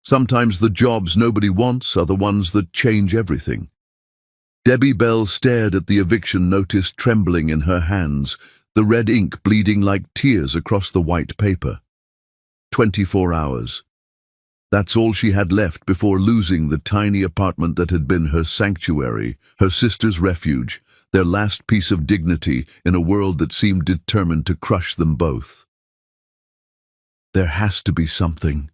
Sometimes the jobs nobody wants are the ones that change everything. Debbie Bell stared at the eviction notice trembling in her hands, the red ink bleeding like tears across the white paper. 24 hours. That's all she had left before losing the tiny apartment that had been her sanctuary, her sister's refuge, their last piece of dignity in a world that seemed determined to crush them both. There has to be something,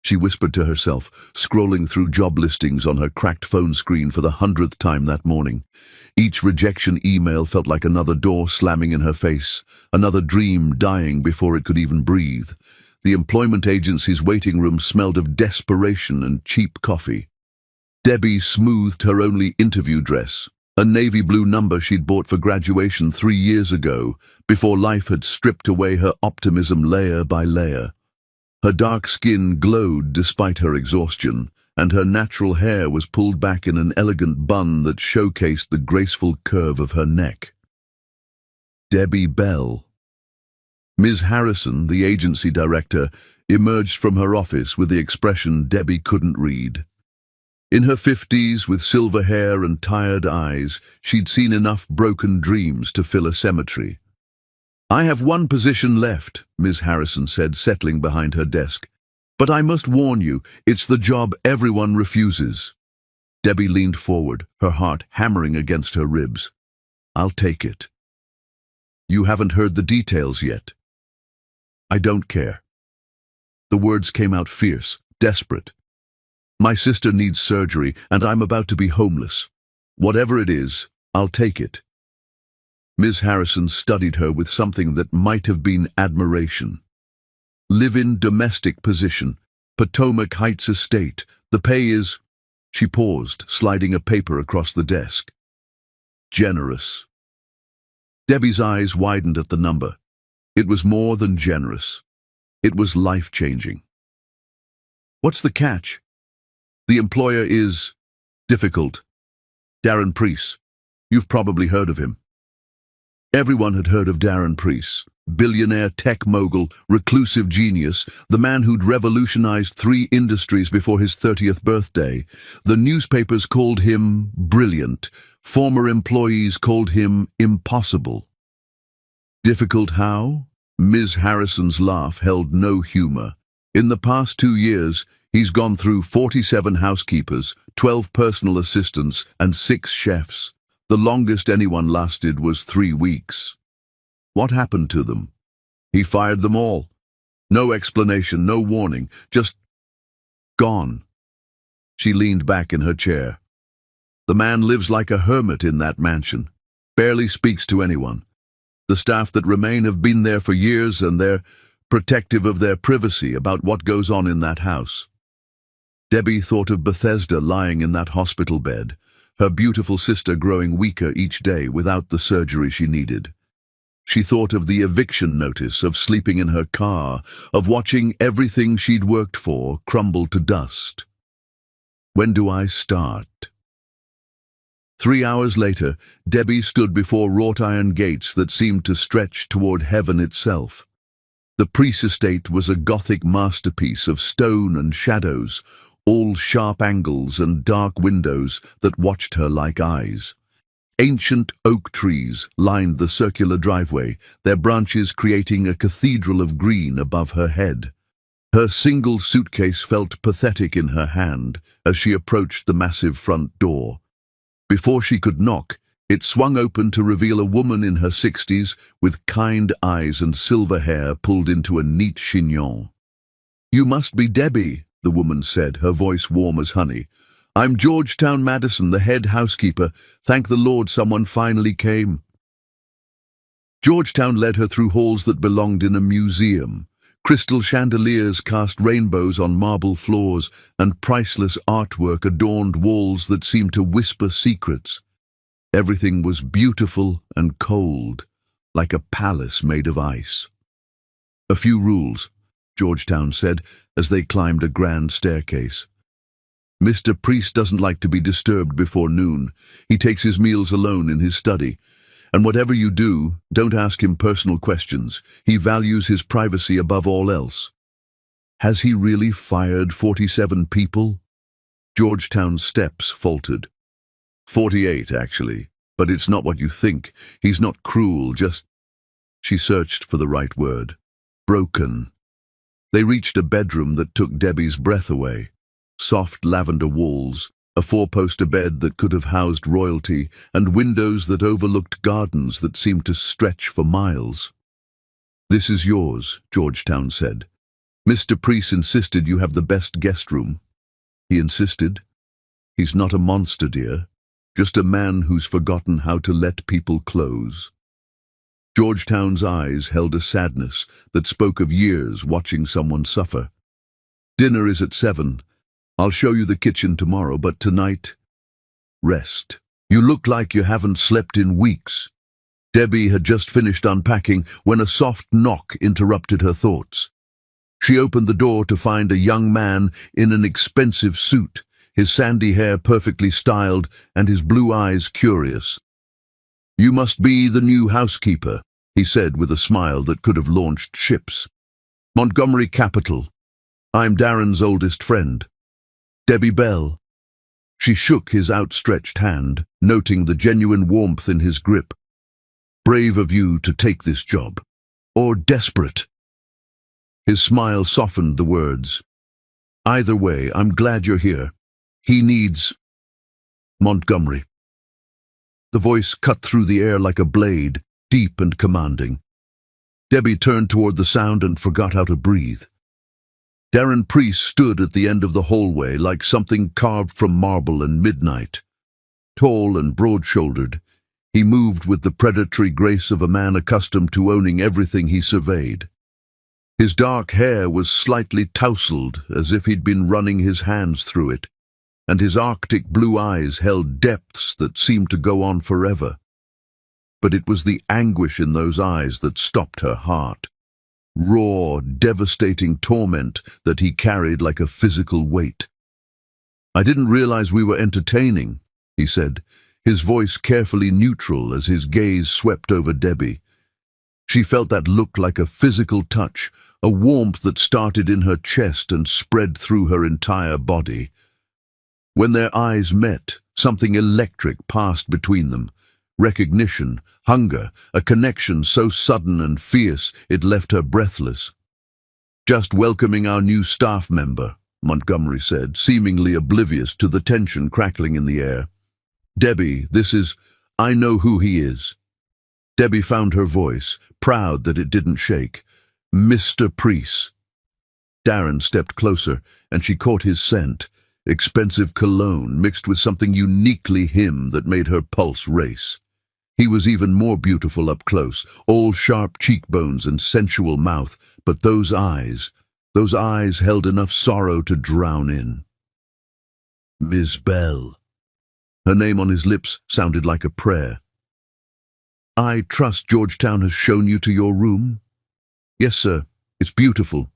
she whispered to herself, scrolling through job listings on her cracked phone screen for the 100th time that morning. Each rejection email felt like another door slamming in her face, another dream dying before it could even breathe. The employment agency's waiting room smelled of desperation and cheap coffee. Debbie smoothed her only interview dress, a navy blue number she'd bought for graduation 3 years ago, before life had stripped away her optimism layer by layer. Her dark skin glowed despite her exhaustion, and her natural hair was pulled back in an elegant bun that showcased the graceful curve of her neck. Debbie Bell. Ms. Harrison, the agency director, emerged from her office with the expression Debbie couldn't read. In her 50s, with silver hair and tired eyes, she'd seen enough broken dreams to fill a cemetery. "I have one position left," Ms. Harrison said, settling behind her desk. "But I must warn you, it's the job everyone refuses." Debbie leaned forward, her heart hammering against her ribs. "I'll take it." "You haven't heard the details yet." "I don't care." The words came out fierce, desperate. "My sister needs surgery, and I'm about to be homeless. Whatever it is, I'll take it." Ms. Harrison studied her with something that might have been admiration. "Live-in domestic position, Potomac Heights estate. The pay is—" She paused, sliding a paper across the desk. "Generous." Debbie's eyes widened at the number. It was more than generous. It was life-changing. "What's the catch?" "The employer is difficult. Darren Preece. You've probably heard of him." Everyone had heard of Darren Preece, billionaire tech mogul, reclusive genius, the man who'd revolutionized 3 industries before his 30th birthday. The newspapers called him brilliant. Former employees called him impossible. Difficult how? Ms. Harrison's laugh held no humor. In the past 2 years, he's gone through 47 housekeepers, 12 personal assistants, and 6 chefs. The longest anyone lasted was 3 weeks. What happened to them? He fired them all. No explanation, no warning, just gone. She leaned back in her chair. The man lives like a hermit in that mansion, barely speaks to anyone. The staff that remain have been there for years, and they're protective of their privacy about what goes on in that house. Debbie thought of Bethesda lying in that hospital bed, her beautiful sister growing weaker each day without the surgery she needed. She thought of the eviction notice, of sleeping in her car, of watching everything she'd worked for crumble to dust. When do I start? 3 hours later, Debbie stood before wrought iron gates that seemed to stretch toward heaven itself. The Preece estate was a Gothic masterpiece of stone and shadows, all sharp angles and dark windows that watched her like eyes. Ancient oak trees lined the circular driveway, their branches creating a cathedral of green above her head. Her single suitcase felt pathetic in her hand as she approached the massive front door. Before she could knock, it swung open to reveal a woman in her 60s with kind eyes and silver hair pulled into a neat chignon. "You must be Debbie," the woman said, her voice warm as honey. "I'm Georgetown Madison, the head housekeeper. Thank the Lord someone finally came." Georgetown led her through halls that belonged in a museum. Crystal chandeliers cast rainbows on marble floors, and priceless artwork adorned walls that seemed to whisper secrets. Everything was beautiful and cold, like a palace made of ice. "A few rules," Georgetown said as they climbed a grand staircase. "Mr. Preece doesn't like to be disturbed before noon. He takes his meals alone in his study. And whatever you do, don't ask him personal questions. He values his privacy above all else." Has he really fired 47 people? Georgetown's steps faltered. 48, actually. But it's not what you think. He's not cruel, just... She searched for the right word. Broken. They reached a bedroom that took Debbie's breath away. Soft lavender walls, a four-poster bed that could have housed royalty, and windows that overlooked gardens that seemed to stretch for miles. "This is yours," Georgetown said. "Mr. Priest insisted you have the best guest room." "He insisted? He's not a monster, dear. Just a man who's forgotten how to let people close." Georgetown's eyes held a sadness that spoke of years watching someone suffer. "Dinner is at 7. I'll show you the kitchen tomorrow, but tonight, rest. You look like you haven't slept in weeks." Debbie had just finished unpacking when a soft knock interrupted her thoughts. She opened the door to find a young man in an expensive suit, his sandy hair perfectly styled and his blue eyes curious. "You must be the new housekeeper," he said with a smile that could have launched ships. "Montgomery Capital. I'm Darren's oldest friend. Debbie Bell." She shook his outstretched hand, noting the genuine warmth in his grip. "Brave of you to take this job. Or desperate." His smile softened the words. "Either way, I'm glad you're here. He needs Montgomery." The voice cut through the air like a blade, deep and commanding. Debbie turned toward the sound and forgot how to breathe. Darren Priest stood at the end of the hallway like something carved from marble and midnight. Tall and broad-shouldered, he moved with the predatory grace of a man accustomed to owning everything he surveyed. His dark hair was slightly tousled, as if he'd been running his hands through it, and his Arctic blue eyes held depths that seemed to go on forever. But it was the anguish in those eyes that stopped her heart. Raw, devastating torment that he carried like a physical weight. "I didn't realize we were entertaining," he said, his voice carefully neutral as his gaze swept over Debbie. She felt that look like a physical touch, a warmth that started in her chest and spread through her entire body. When their eyes met, something electric passed between them. Recognition, hunger, a connection so sudden and fierce it left her breathless. "Just welcoming our new staff member," Montgomery said, seemingly oblivious to the tension crackling in the air. "Debbie, I know who he is." Debbie found her voice, proud that it didn't shake. "Mr. Priest." Darren stepped closer, and she caught his scent, expensive cologne mixed with something uniquely him that made her pulse race. He was even more beautiful up close, all sharp cheekbones and sensual mouth, but those eyes held enough sorrow to drown in. "Miss Bell." Her name on his lips sounded like a prayer. "I trust Georgetown has shown you to your room?" "Yes, sir. It's beautiful.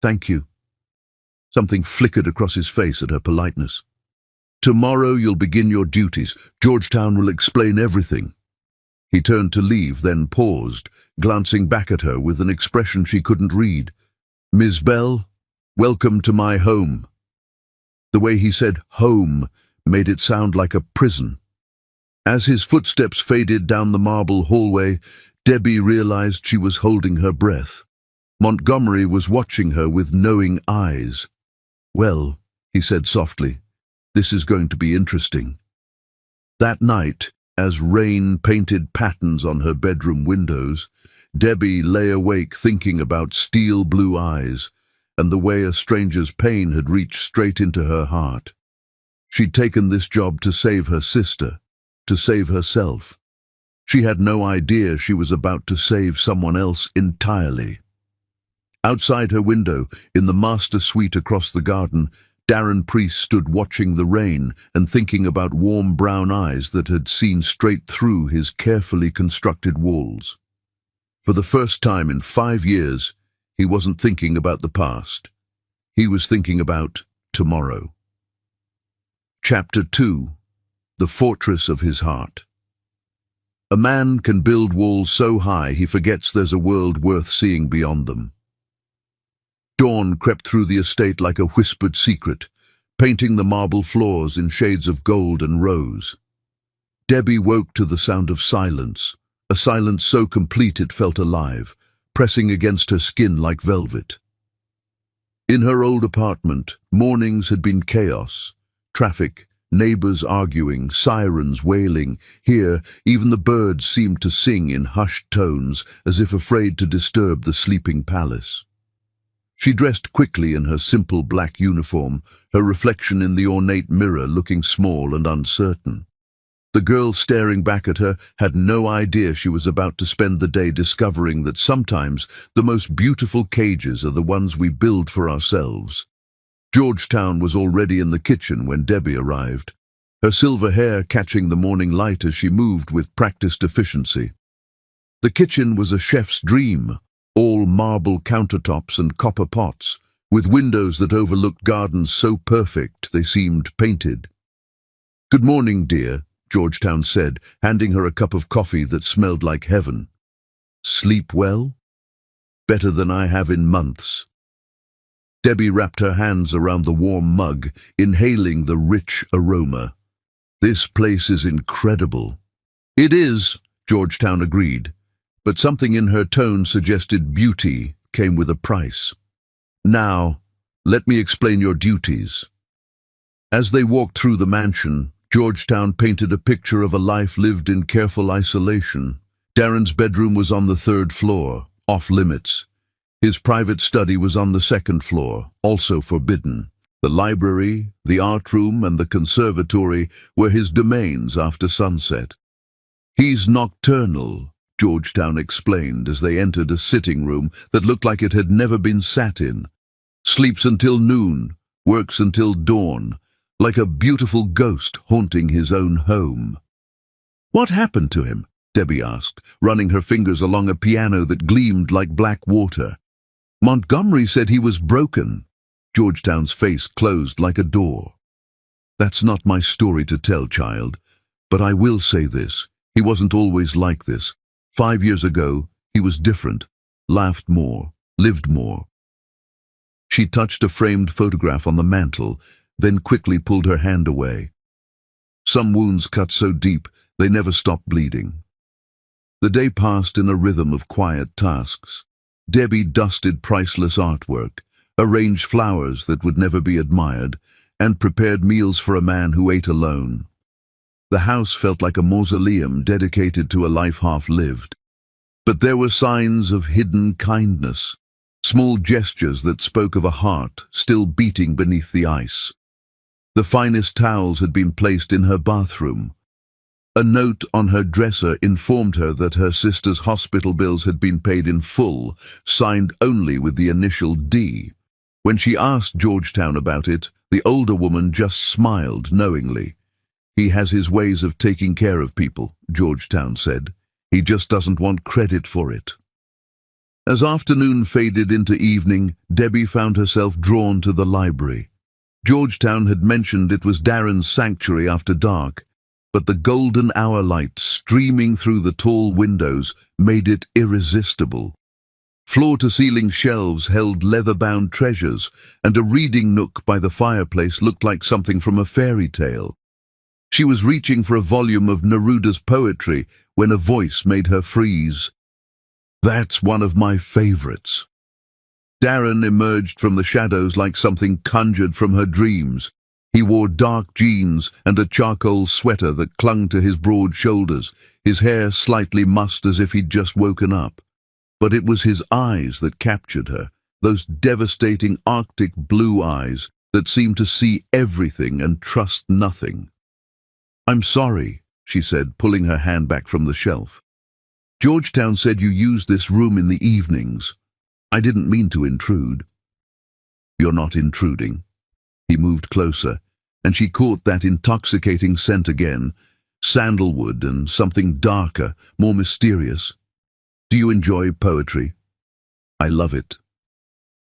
Thank you." Something flickered across his face at her politeness. "Tomorrow you'll begin your duties. Georgetown will explain everything." He turned to leave, then paused, glancing back at her with an expression she couldn't read. "Ms. Bell, welcome to my home." The way he said home made it sound like a prison. As his footsteps faded down the marble hallway, Debbie realized she was holding her breath. Montgomery was watching her with knowing eyes. "Well," he said softly, "this is going to be interesting." That night, as rain painted patterns on her bedroom windows, Debbie lay awake thinking about steel blue eyes and the way a stranger's pain had reached straight into her heart. She'd taken this job to save her sister, to save herself. She had no idea she was about to save someone else entirely. Outside her window, in the master suite across the garden, Darren Priest stood watching the rain and thinking about warm brown eyes that had seen straight through his carefully constructed walls. For the first time in 5 years, he wasn't thinking about the past. He was thinking about tomorrow. Chapter 2. The Fortress of His Heart. A man can build walls so high he forgets there's a world worth seeing beyond them. Dawn crept through the estate like a whispered secret, painting the marble floors in shades of gold and rose. Debbie woke to the sound of silence, a silence so complete it felt alive, pressing against her skin like velvet. In her old apartment, mornings had been chaos. Traffic, neighbors arguing, sirens wailing. Here, even the birds seemed to sing in hushed tones, as if afraid to disturb the sleeping palace. She dressed quickly in her simple black uniform, her reflection in the ornate mirror looking small and uncertain. The girl staring back at her had no idea she was about to spend the day discovering that sometimes the most beautiful cages are the ones we build for ourselves. Georgetown was already in the kitchen when Debbie arrived, her silver hair catching the morning light as she moved with practiced efficiency. The kitchen was a chef's dream, all marble countertops and copper pots, with windows that overlooked gardens so perfect they seemed painted. "Good morning, dear," Georgetown said, handing her a cup of coffee that smelled like heaven. "Sleep well?" "Better than I have in months." Debbie wrapped her hands around the warm mug, inhaling the rich aroma. "This place is incredible." "It is," Georgetown agreed, but something in her tone suggested beauty came with a price. "Now, let me explain your duties." As they walked through the mansion, Georgetown painted a picture of a life lived in careful isolation. Darren's bedroom was on the 3rd floor, off limits. His private study was on the 2nd floor, also forbidden. The library, the art room, and the conservatory were his domains after sunset. "He's nocturnal," Georgetown explained as they entered a sitting room that looked like it had never been sat in. "Sleeps until noon, works until dawn, like a beautiful ghost haunting his own home." "What happened to him?" Debbie asked, running her fingers along a piano that gleamed like black water. "Montgomery said he was broken." Georgetown's face closed like a door. "That's not my story to tell, child, but I will say this. He wasn't always like this. 5 years ago, he was different, laughed more, lived more." She touched a framed photograph on the mantel, then quickly pulled her hand away. Some wounds cut so deep they never stopped bleeding. The day passed in a rhythm of quiet tasks. Debbie dusted priceless artwork, arranged flowers that would never be admired, and prepared meals for a man who ate alone. The house felt like a mausoleum dedicated to a life half-lived. But there were signs of hidden kindness, small gestures that spoke of a heart still beating beneath the ice. The finest towels had been placed in her bathroom. A note on her dresser informed her that her sister's hospital bills had been paid in full, signed only with the initial D. When she asked Georgetown about it, the older woman just smiled knowingly. "He has his ways of taking care of people," Georgetown said. "He just doesn't want credit for it." As afternoon faded into evening, Debbie found herself drawn to the library. Georgetown had mentioned it was Darren's sanctuary after dark, but the golden hour light streaming through the tall windows made it irresistible. Floor-to-ceiling shelves held leather-bound treasures, and a reading nook by the fireplace looked like something from a fairy tale. She was reaching for a volume of Neruda's poetry when a voice made her freeze. "That's one of my favorites." Darren emerged from the shadows like something conjured from her dreams. He wore dark jeans and a charcoal sweater that clung to his broad shoulders, his hair slightly mussed as if he'd just woken up. But it was his eyes that captured her, those devastating Arctic blue eyes that seemed to see everything and trust nothing. "I'm sorry," she said, pulling her hand back from the shelf. "Georgetown said you used this room in the evenings. I didn't mean to intrude." "You're not intruding." He moved closer, and she caught that intoxicating scent again, sandalwood and something darker, more mysterious. "Do you enjoy poetry?" "I love it."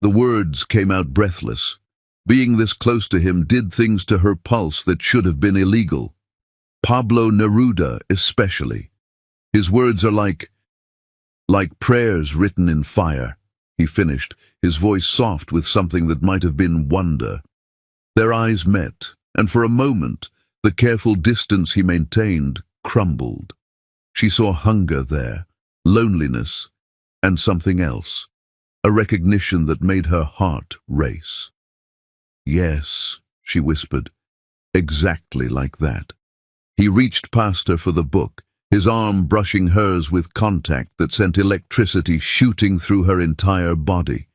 The words came out breathless. Being this close to him did things to her pulse that should have been illegal. Pablo Neruda especially. His words are like prayers written in fire. he finished, his voice soft with something that might have been wonder. Their eyes met, and for a moment, the careful distance he maintained crumbled. She saw hunger there, loneliness, and something else, a recognition that made her heart race. "Yes," she whispered, exactly like that. He reached past her for the book, his arm brushing hers with contact that sent electricity shooting through her entire body.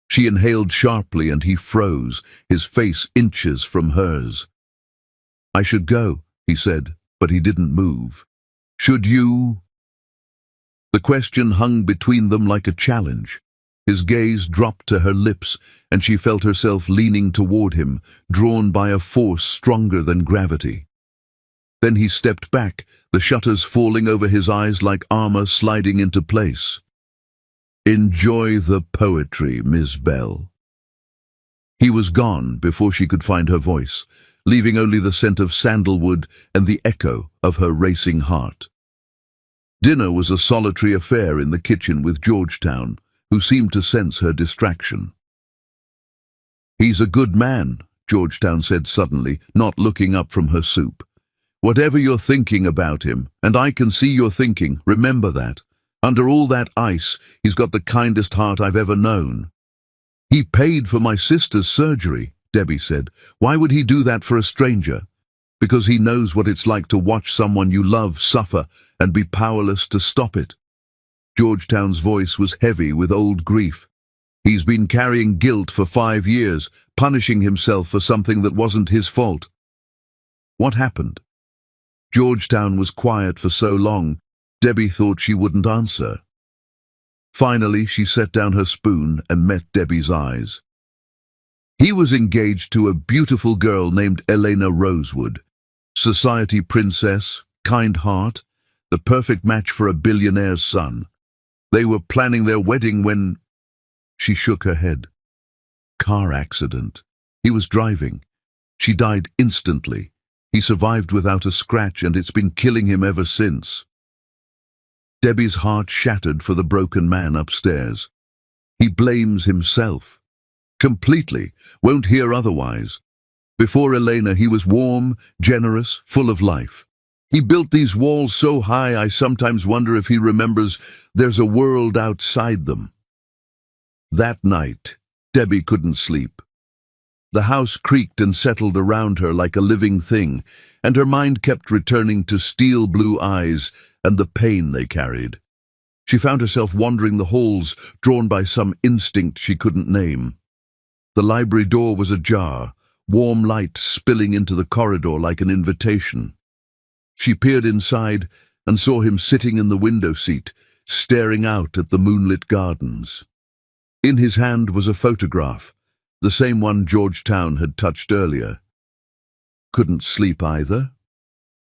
She inhaled sharply and he froze, his face inches from hers. "I should go," he said, but he didn't move. "Should you?" The question hung between them like a challenge. His gaze dropped to her lips, and she felt herself leaning toward him, drawn by a force stronger than gravity. Then he stepped back, the shutters falling over his eyes like armor sliding into place. "Enjoy the poetry, Miss Bell." He was gone before she could find her voice, leaving only the scent of sandalwood and the echo of her racing heart. Dinner was a solitary affair in the kitchen with Georgetown, who seemed to sense her distraction. "He's a good man," Georgetown said suddenly, not looking up from her soup. "Whatever you're thinking about him, and I can see you're thinking, remember that. Under all that ice, he's got the kindest heart I've ever known." "He paid for my sister's surgery," Debbie said. "Why would he do that for a stranger?" "Because he knows what it's like to watch someone you love suffer and be powerless to stop it." Georgetown's voice was heavy with old grief. "He's been carrying guilt for 5 years, punishing himself for something that wasn't his fault." "What happened?" Georgetown was quiet for so long, Debbie thought she wouldn't answer. Finally, she set down her spoon and met Debbie's eyes. "He was engaged to a beautiful girl named Elena Rosewood. Society princess, kind heart, the perfect match for a billionaire's son. They were planning their wedding when—" She shook her head. "Car accident. He was driving. She died instantly. He survived without a scratch, and it's been killing him ever since." Debbie's heart shattered for the broken man upstairs. "He blames himself. Completely. Won't hear otherwise. Before Elena, he was warm, generous, full of life. He built these walls so high I sometimes wonder if he remembers there's a world outside them." That night, Debbie couldn't sleep. The house creaked and settled around her like a living thing, and her mind kept returning to steel blue eyes and the pain they carried. She found herself wandering the halls, drawn by some instinct she couldn't name. The library door was ajar, warm light spilling into the corridor like an invitation. She peered inside and saw him sitting in the window seat, staring out at the moonlit gardens. In his hand was a photograph, the same one Georgetown had touched earlier. "Couldn't sleep either?"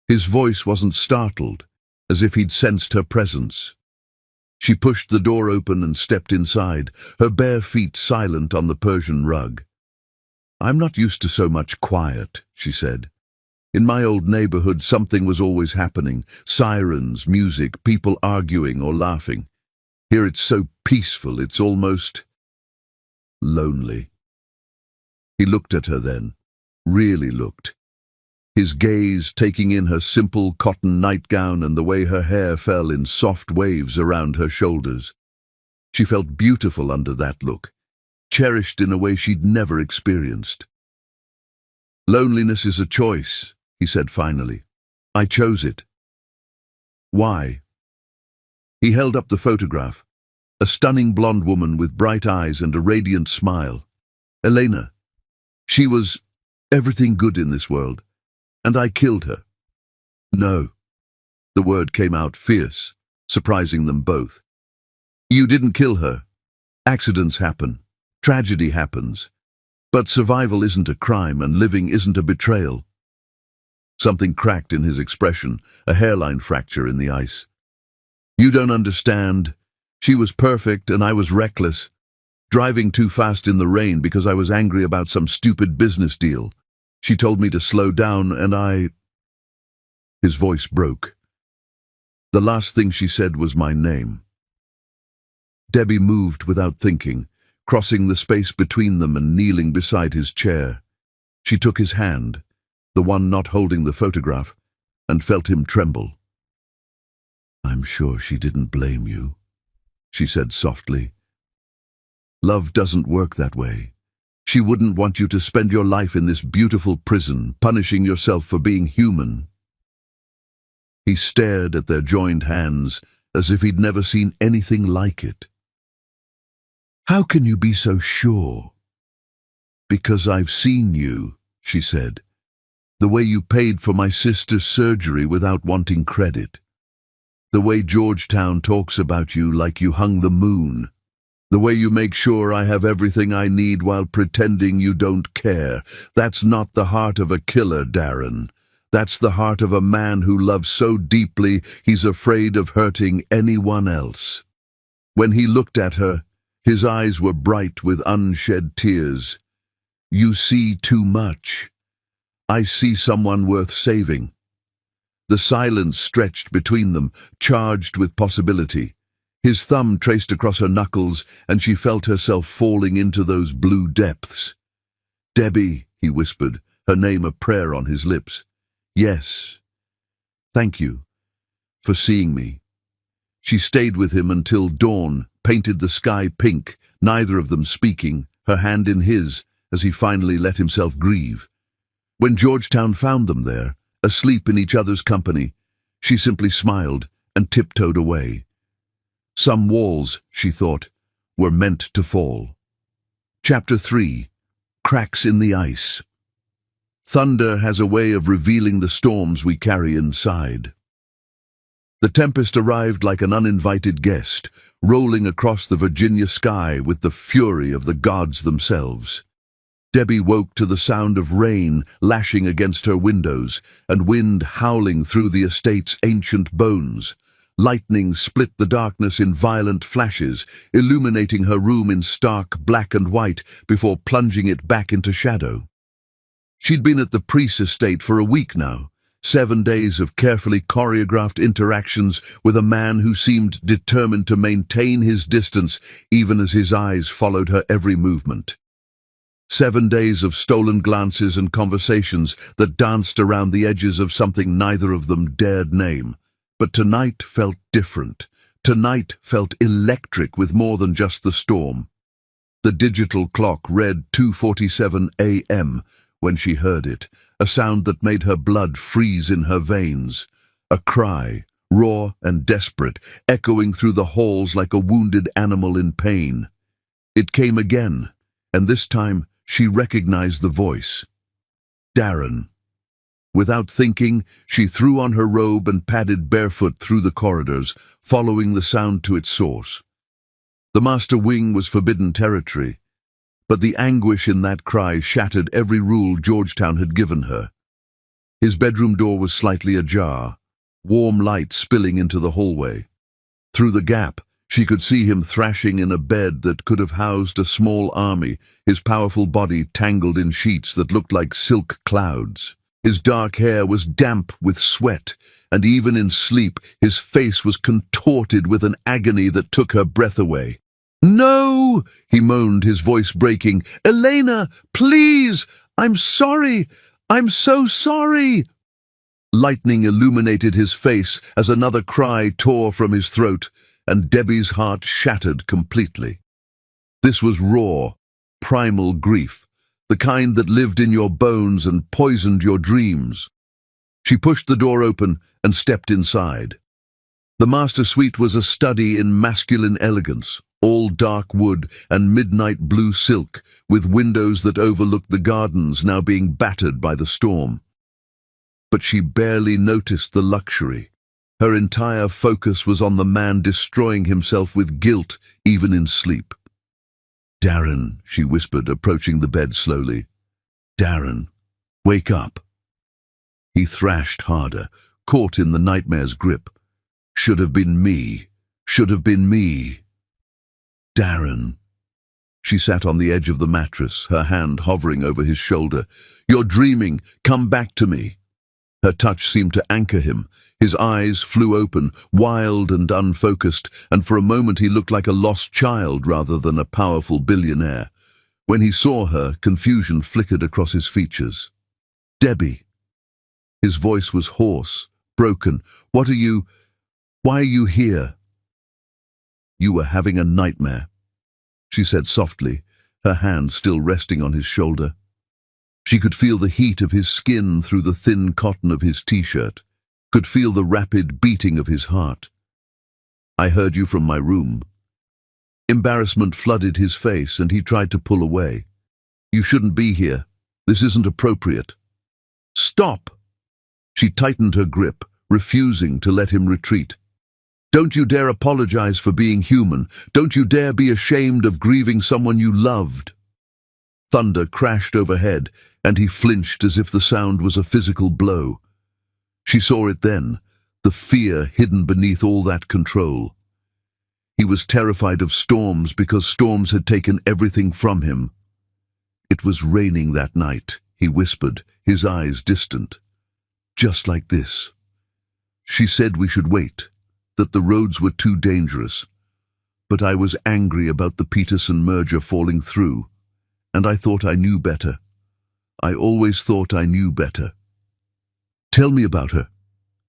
His voice wasn't startled, as if he'd sensed her presence. She pushed the door open and stepped inside, her bare feet silent on the Persian rug. "I'm not used to so much quiet," she said. "In my old neighborhood, something was always happening. Sirens, music, people arguing or laughing. Here it's so peaceful, it's almost lonely." He looked at her then, really looked. His gaze taking in her simple cotton nightgown and the way her hair fell in soft waves around her shoulders. She felt beautiful under that look, cherished in a way she'd never experienced. "Loneliness is a choice," he said finally. "I chose it." "Why?" He held up the photograph, a stunning blonde woman with bright eyes and a radiant smile. "Elena. She was everything good in this world, and I killed her." "No." The word came out fierce, surprising them both. "You didn't kill her. Accidents happen. Tragedy happens. But survival isn't a crime, and living isn't a betrayal." Something cracked in his expression, a hairline fracture in the ice. "You don't understand. She was perfect, and I was reckless. Driving too fast in the rain because I was angry about some stupid business deal. She told me to slow down, and I—" His voice broke. The last thing she said was my name. Debbie moved without thinking, crossing the space between them and kneeling beside his chair. She took his hand, the one not holding the photograph, and felt him tremble. "I'm sure she didn't blame you," she said softly. "Love doesn't work that way. She wouldn't want you to spend your life in this beautiful prison, punishing yourself for being human." He stared at their joined hands as if he'd never seen anything like it. "How can you be so sure?" "Because I've seen you," she said. "The way you paid for my sister's surgery without wanting credit. The way Georgetown talks about you like you hung the moon. The way you make sure I have everything I need while pretending you don't care. That's not the heart of a killer, Darren. That's the heart of a man who loves so deeply he's afraid of hurting anyone else." When he looked at her, his eyes were bright with unshed tears. "You see too much. I see someone worth saving." The silence stretched between them, charged with possibility. His thumb traced across her knuckles, and she felt herself falling into those blue depths. "Debbie," he whispered, her name a prayer on his lips. "Yes. Thank you for seeing me." She stayed with him until dawn painted the sky pink, neither of them speaking, her hand in his, as he finally let himself grieve. When Georgetown found them there, asleep in each other's company, she simply smiled and tiptoed away. Some walls, she thought, were meant to fall. Chapter 3. Cracks in the Ice. Thunder has a way of revealing the storms we carry inside. The tempest arrived like an uninvited guest, rolling across the Virginia sky with the fury of the gods themselves. Debbie woke to the sound of rain lashing against her windows and wind howling through the estate's ancient bones. Lightning split the darkness in violent flashes, illuminating her room in stark black and white before plunging it back into shadow. She'd been at the Priest estate for a week now, 7 days of carefully choreographed interactions with a man who seemed determined to maintain his distance even as his eyes followed her every movement. 7 days of stolen glances and conversations that danced around the edges of something neither of them dared name. But tonight felt different. Tonight felt electric with more than just the storm. The digital clock read 2:47 a.m. when she heard it, a sound that made her blood freeze in her veins. A cry, raw and desperate, echoing through the halls like a wounded animal in pain. It came again, and this time she recognized the voice. Darren. Without thinking, she threw on her robe and padded barefoot through the corridors, following the sound to its source. The master wing was forbidden territory, but the anguish in that cry shattered every rule Georgetown had given her. His bedroom door was slightly ajar, warm light spilling into the hallway. Through the gap, she could see him thrashing in a bed that could have housed a small army, his powerful body tangled in sheets that looked like silk clouds. His dark hair was damp with sweat, and even in sleep his face was contorted with an agony that took her breath away. "No!" he moaned, his voice breaking. "Elena, please! I'm sorry! I'm so sorry!" Lightning illuminated his face as another cry tore from his throat, and Debbie's heart shattered completely. This was raw, primal grief, the kind that lived in your bones and poisoned your dreams. She pushed the door open and stepped inside. The master suite was a study in masculine elegance, all dark wood and midnight blue silk, with windows that overlooked the gardens now being battered by the storm. But she barely noticed the luxury. Her entire focus was on the man destroying himself with guilt, even in sleep. "Darren," she whispered, approaching the bed slowly. "Darren, wake up." He thrashed harder, caught in the nightmare's grip. "Should have been me. Should have been me." "Darren." She sat on the edge of the mattress, her hand hovering over his shoulder. "You're dreaming. Come back to me." Her touch seemed to anchor him. His eyes flew open, wild and unfocused, and for a moment he looked like a lost child rather than a powerful billionaire. When he saw her, confusion flickered across his features. "Debbie." His voice was hoarse, broken. Why are you here?" "You were having a nightmare," she said softly, her hand still resting on his shoulder. She could feel the heat of his skin through the thin cotton of his t-shirt, could feel the rapid beating of his heart. "I heard you from my room." Embarrassment flooded his face and he tried to pull away. "You shouldn't be here. This isn't appropriate." "Stop!" She tightened her grip, refusing to let him retreat. "Don't you dare apologize for being human. Don't you dare be ashamed of grieving someone you loved." Thunder crashed overhead, and he flinched as if the sound was a physical blow. She saw it then, the fear hidden beneath all that control. He was terrified of storms because storms had taken everything from him. "It was raining that night," he whispered, his eyes distant. "Just like this. She said we should wait, that the roads were too dangerous. But I was angry about the Peterson merger falling through, and I thought I knew better. I always thought I knew better." "Tell me about her,"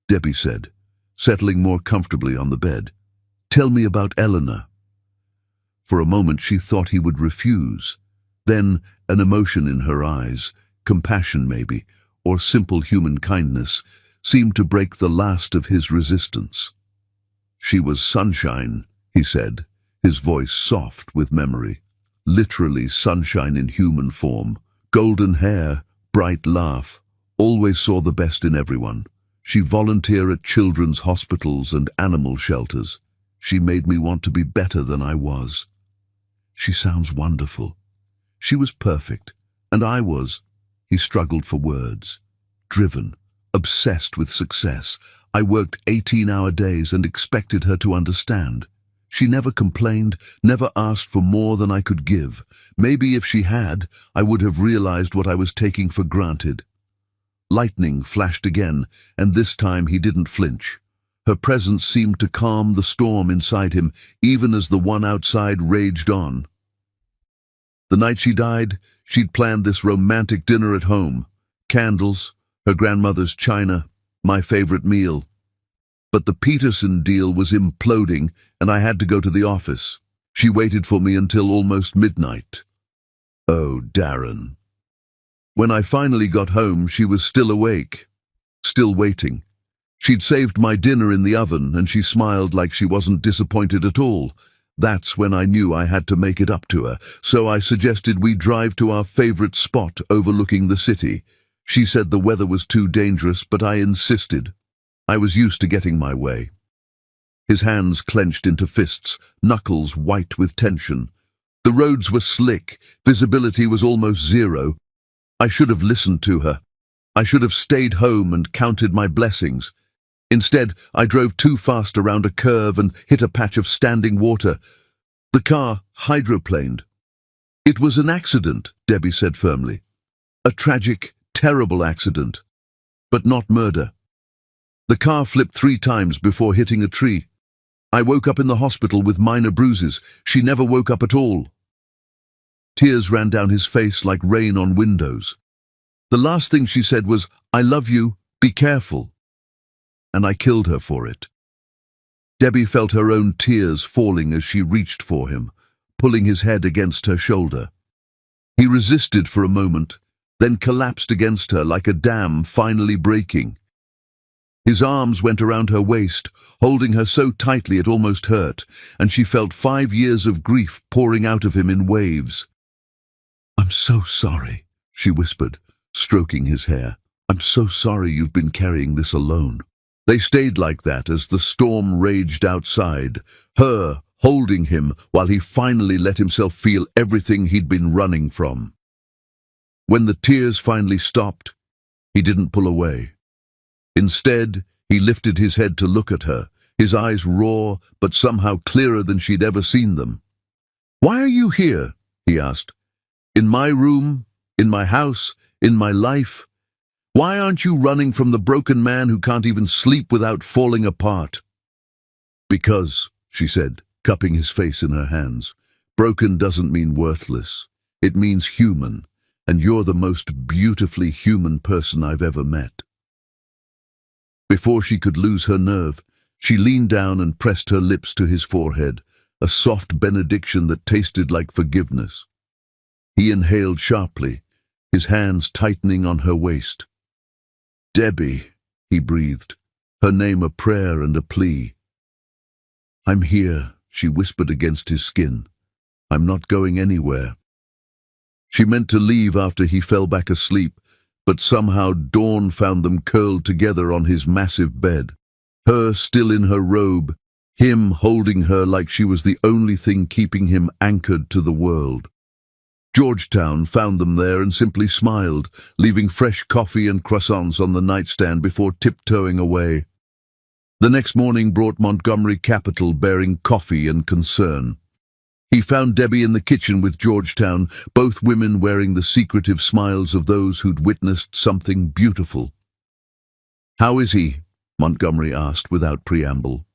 Debbie said, settling more comfortably on the bed. "Tell me about Eleanor." For a moment she thought he would refuse. Then an emotion in her eyes, compassion maybe, or simple human kindness, seemed to break the last of his resistance. "She was sunshine," he said, his voice soft with memory. Literally sunshine in human form. Golden hair, bright laugh, always saw the best in everyone. She volunteered at children's hospitals and animal shelters. She made me want to be better than I was. She sounds wonderful. She was perfect, and I was. He struggled for words. Driven, obsessed with success. I worked 18-hour days and expected her to understand. She never complained, never asked for more than I could give. Maybe if she had, I would have realized what I was taking for granted. Lightning flashed again, and this time he didn't flinch. Her presence seemed to calm the storm inside him, even as the one outside raged on. The night she died, she'd planned this romantic dinner at home. Candles, her grandmother's china, my favorite meal. But the Peterson deal was imploding, and I had to go to the office. She waited for me until almost midnight. Oh, Darren. When I finally got home, she was still awake, still waiting. She'd saved my dinner in the oven, and she smiled like she wasn't disappointed at all. That's when I knew I had to make it up to her, so I suggested we drive to our favorite spot overlooking the city. She said the weather was too dangerous, but I insisted. I was used to getting my way. His hands clenched into fists, knuckles white with tension. The roads were slick, visibility was almost zero. I should have listened to her. I should have stayed home and counted my blessings. Instead, I drove too fast around a curve and hit a patch of standing water. The car hydroplaned. "It was an accident," Debbie said firmly. "A tragic, terrible accident, but not murder. The car flipped 3 times before hitting a tree. I woke up in the hospital with minor bruises. She never woke up at all." Tears ran down his face like rain on windows. The last thing she said was, "I love you, be careful." And I killed her for it. Debbie felt her own tears falling as she reached for him, pulling his head against her shoulder. He resisted for a moment, then collapsed against her like a dam finally breaking. His arms went around her waist, holding her so tightly it almost hurt, and she felt 5 years of grief pouring out of him in waves. "I'm so sorry," she whispered, stroking his hair. "I'm so sorry you've been carrying this alone." They stayed like that as the storm raged outside, her holding him while he finally let himself feel everything he'd been running from. When the tears finally stopped, he didn't pull away. Instead, he lifted his head to look at her, his eyes raw but somehow clearer than she'd ever seen them. "Why are you here?" he asked. "In my room? In my house? In my life? Why aren't you running from the broken man who can't even sleep without falling apart?" "Because," she said, cupping his face in her hands, "broken doesn't mean worthless. It means human, and you're the most beautifully human person I've ever met." Before she could lose her nerve, she leaned down and pressed her lips to his forehead, a soft benediction that tasted like forgiveness. He inhaled sharply, his hands tightening on her waist. "Debbie," he breathed, her name a prayer and a plea. "I'm here," she whispered against his skin. "I'm not going anywhere." She meant to leave after he fell back asleep, but somehow dawn found them curled together on his massive bed. Her still in her robe, him holding her like she was the only thing keeping him anchored to the world. Georgetown found them there and simply smiled, leaving fresh coffee and croissants on the nightstand before tiptoeing away. The next morning brought Montgomery Capital bearing coffee and concern. He found Debbie in the kitchen with Georgetown, both women wearing the secretive smiles of those who'd witnessed something beautiful. "How is he?" Montgomery asked without preamble.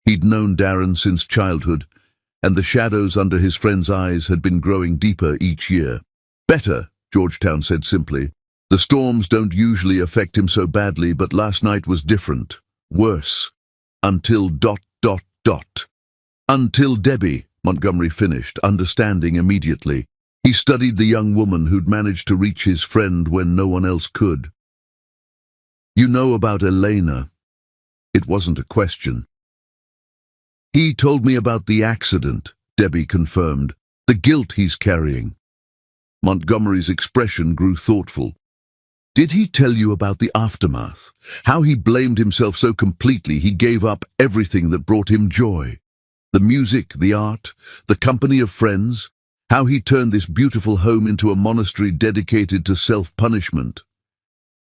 He'd known Darren since childhood, and the shadows under his friend's eyes had been growing deeper each year. "Better," Georgetown said simply. "The storms don't usually affect him so badly, but last night was different. Worse. Until ... Until Debbie," Montgomery finished, understanding immediately. He studied the young woman who'd managed to reach his friend when no one else could. "You know about Elena?" It wasn't a question. "He told me about the accident," Debbie confirmed. "The guilt he's carrying." Montgomery's expression grew thoughtful. "Did he tell you about the aftermath? How he blamed himself so completely he gave up everything that brought him joy? The music, the art, the company of friends? How he turned this beautiful home into a monastery dedicated to self-punishment?"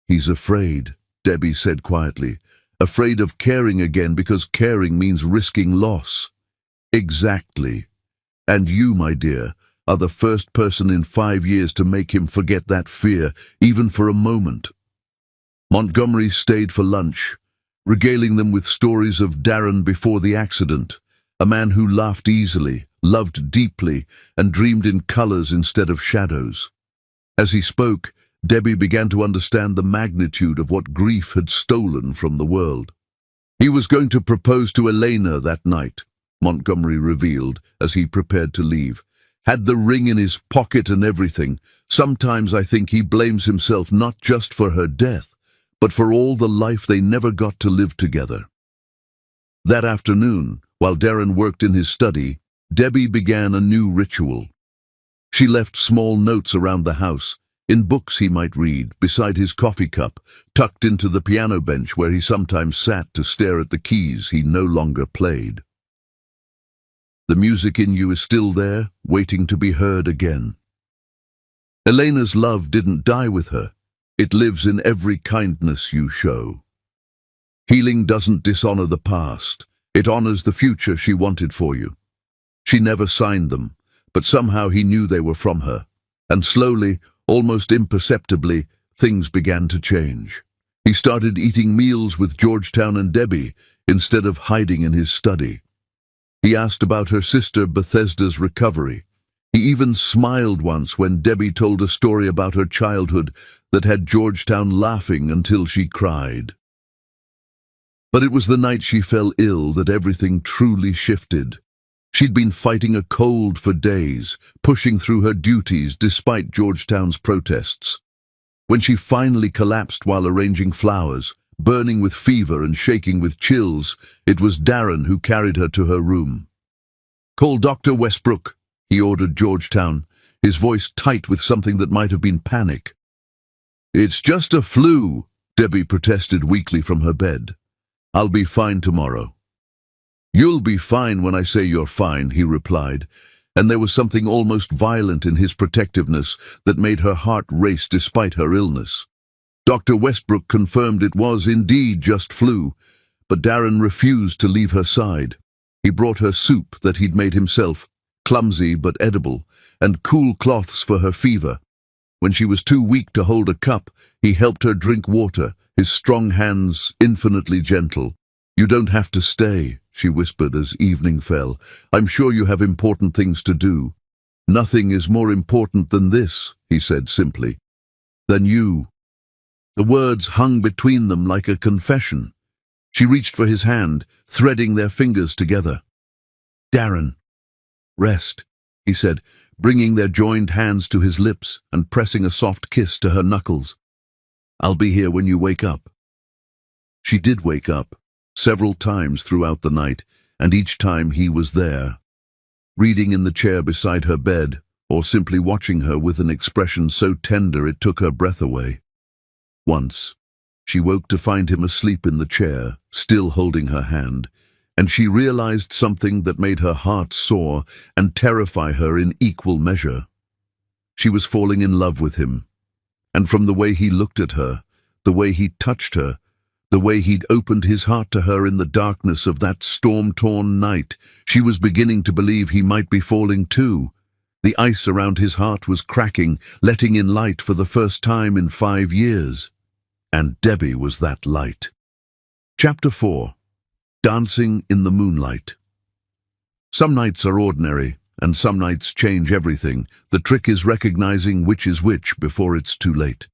"He's afraid," Debbie said quietly. "Afraid of caring again because caring means risking loss." "Exactly. And you, my dear, are the first person in 5 years to make him forget that fear, even for a moment." Montgomery stayed for lunch, regaling them with stories of Darren before the accident, a man who laughed easily, loved deeply, and dreamed in colors instead of shadows. As he spoke, Debbie began to understand the magnitude of what grief had stolen from the world. "He was going to propose to Elena that night," Montgomery revealed as he prepared to leave. "Had the ring in his pocket and everything. Sometimes I think he blames himself not just for her death, but for all the life they never got to live together." That afternoon, while Darren worked in his study, Debbie began a new ritual. She left small notes around the house, in books he might read, beside his coffee cup, tucked into the piano bench where he sometimes sat to stare at the keys he no longer played. "The music in you is still there, waiting to be heard again." Elena's love didn't die with her. It lives in every kindness you show. Healing doesn't dishonor the past. It honors the future she wanted for you. She never signed them, but somehow he knew they were from her. And slowly, almost imperceptibly, things began to change. He started eating meals with Georgetown and Debbie instead of hiding in his study. He asked about her sister Bethesda's recovery. He even smiled once when Debbie told a story about her childhood that had Georgetown laughing until she cried. But it was the night she fell ill that everything truly shifted. She'd been fighting a cold for days, pushing through her duties despite Georgetown's protests. When she finally collapsed while arranging flowers, burning with fever and shaking with chills, it was Darren who carried her to her room. "Call Dr. Westbrook," he ordered Georgetown, his voice tight with something that might have been panic. "It's just a flu," Debbie protested weakly from her bed. "I'll be fine tomorrow." "You'll be fine when I say you're fine," he replied, and there was something almost violent in his protectiveness that made her heart race despite her illness. Dr. Westbrook confirmed it was indeed just flu, but Darren refused to leave her side. He brought her soup that he'd made himself, clumsy but edible, and cool cloths for her fever. When she was too weak to hold a cup, he helped her drink water, his strong hands infinitely gentle. "You don't have to stay," she whispered as evening fell. "I'm sure you have important things to do." "Nothing is more important than this," he said simply. "Than you." The words hung between them like a confession. She reached for his hand, threading their fingers together. "Darren." "Rest," he said, bringing their joined hands to his lips and pressing a soft kiss to her knuckles. "I'll be here when you wake up." She did wake up, several times throughout the night, and each time he was there, reading in the chair beside her bed, or simply watching her with an expression so tender it took her breath away. Once, she woke to find him asleep in the chair, still holding her hand, and she realized something that made her heart soar and terrify her in equal measure. She was falling in love with him, and from the way he looked at her, the way he touched her, the way he'd opened his heart to her in the darkness of that storm-torn night, she was beginning to believe he might be falling too. The ice around his heart was cracking, letting in light for the first time in 5 years. And Debbie was that light. Chapter 4. Dancing in the Moonlight. Some nights are ordinary, and some nights change everything. The trick is recognizing which is which before it's too late.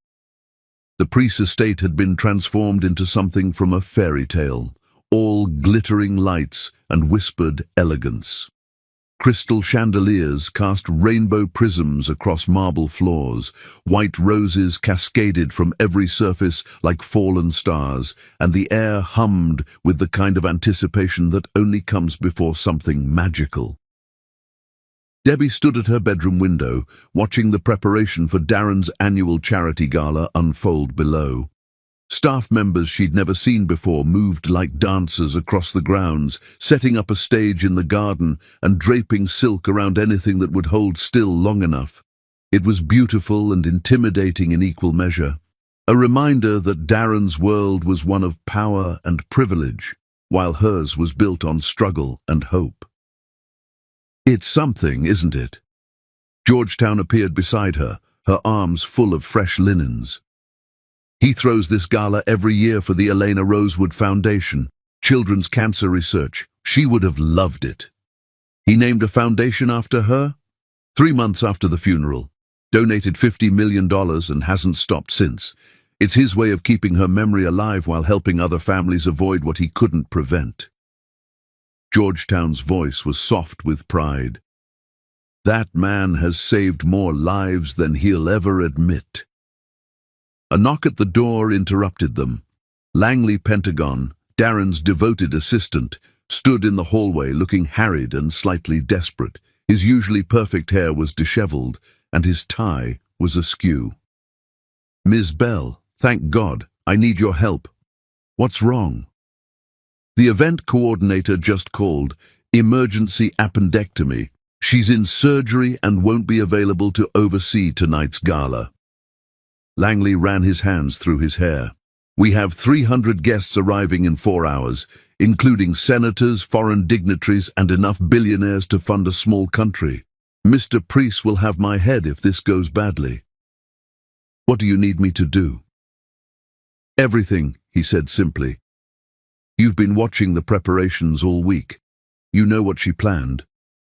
The Priest estate had been transformed into something from a fairy tale, all glittering lights and whispered elegance. Crystal chandeliers cast rainbow prisms across marble floors, white roses cascaded from every surface like fallen stars, and the air hummed with the kind of anticipation that only comes before something magical. Debbie stood at her bedroom window, watching the preparation for Darren's annual charity gala unfold below. Staff members she'd never seen before moved like dancers across the grounds, setting up a stage in the garden and draping silk around anything that would hold still long enough. It was beautiful and intimidating in equal measure, a reminder that Darren's world was one of power and privilege, while hers was built on struggle and hope. "It's something, isn't it?" Georgetown appeared beside her, her arms full of fresh linens. "He throws this gala every year for the Elena Rosewood Foundation, Children's Cancer Research. She would have loved it. He named a foundation after her? 3 months after the funeral. Donated $50 million and hasn't stopped since. It's his way of keeping her memory alive while helping other families avoid what he couldn't prevent." Georgetown's voice was soft with pride. "That man has saved more lives than he'll ever admit." A knock at the door interrupted them. Langley Pentagon, Darren's devoted assistant, stood in the hallway looking harried and slightly desperate. His usually perfect hair was disheveled, and his tie was askew. "Ms. Bell, thank God, I need your help." "What's wrong?" "The event coordinator just called. Emergency appendectomy. She's in surgery and won't be available to oversee tonight's gala." Langley ran his hands through his hair. "We have 300 guests arriving in 4 hours, including senators, foreign dignitaries, and enough billionaires to fund a small country. Mr. Priest will have my head if this goes badly." "What do you need me to do?" "Everything," he said simply. "You've been watching the preparations all week. You know what she planned.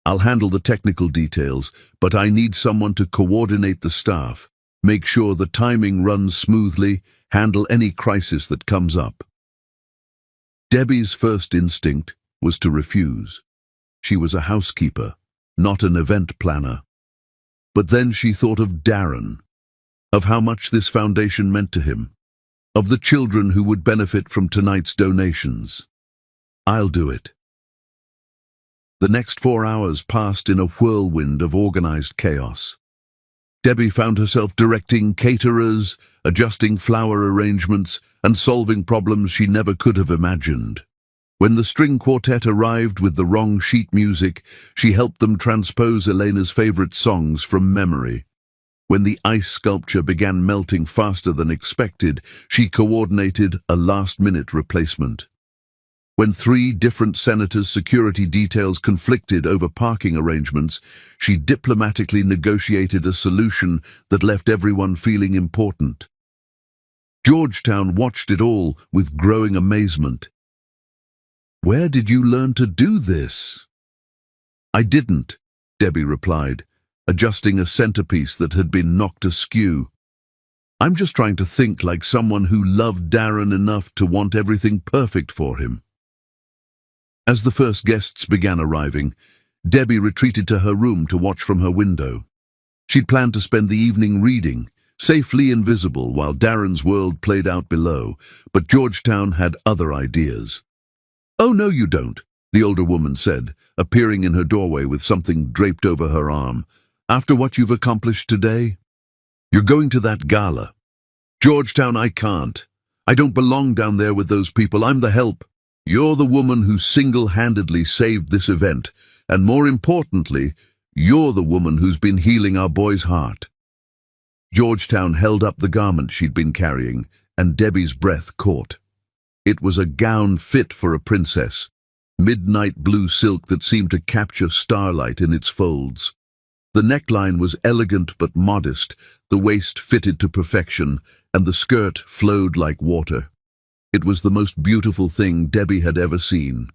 I'll handle the technical details, but I need someone to coordinate the staff, make sure the timing runs smoothly, handle any crisis that comes up." Debbie's first instinct was to refuse. She was a housekeeper, not an event planner. But then she thought of Darren, of how much this foundation meant to him, of the children who would benefit from tonight's donations. "I'll do it." The next 4 hours passed in a whirlwind of organized chaos. Debbie found herself directing caterers, adjusting flower arrangements, and solving problems she never could have imagined. When the string quartet arrived with the wrong sheet music, she helped them transpose Elena's favorite songs from memory. When the ice sculpture began melting faster than expected, she coordinated a last-minute replacement. When 3 different senators' security details conflicted over parking arrangements, she diplomatically negotiated a solution that left everyone feeling important. Georgetown watched it all with growing amazement. "Where did you learn to do this?" "I didn't," Debbie replied, adjusting a centerpiece that had been knocked askew. "I'm just trying to think like someone who loved Darren enough to want everything perfect for him." As the first guests began arriving, Debbie retreated to her room to watch from her window. She'd planned to spend the evening reading, safely invisible while Darren's world played out below, but Georgetown had other ideas. "Oh, no, you don't," the older woman said, appearing in her doorway with something draped over her arm. "After what you've accomplished today, you're going to that gala." "Georgetown, I can't. I don't belong down there with those people. I'm the help. You're the woman who single-handedly saved this event, and more importantly, you're the woman who's been healing our boy's heart." Georgetown held up the garment she'd been carrying, and Debbie's breath caught. It was a gown fit for a princess, midnight blue silk that seemed to capture starlight in its folds. The neckline was elegant but modest, the waist fitted to perfection, and the skirt flowed like water. It was the most beautiful thing Debbie had ever seen.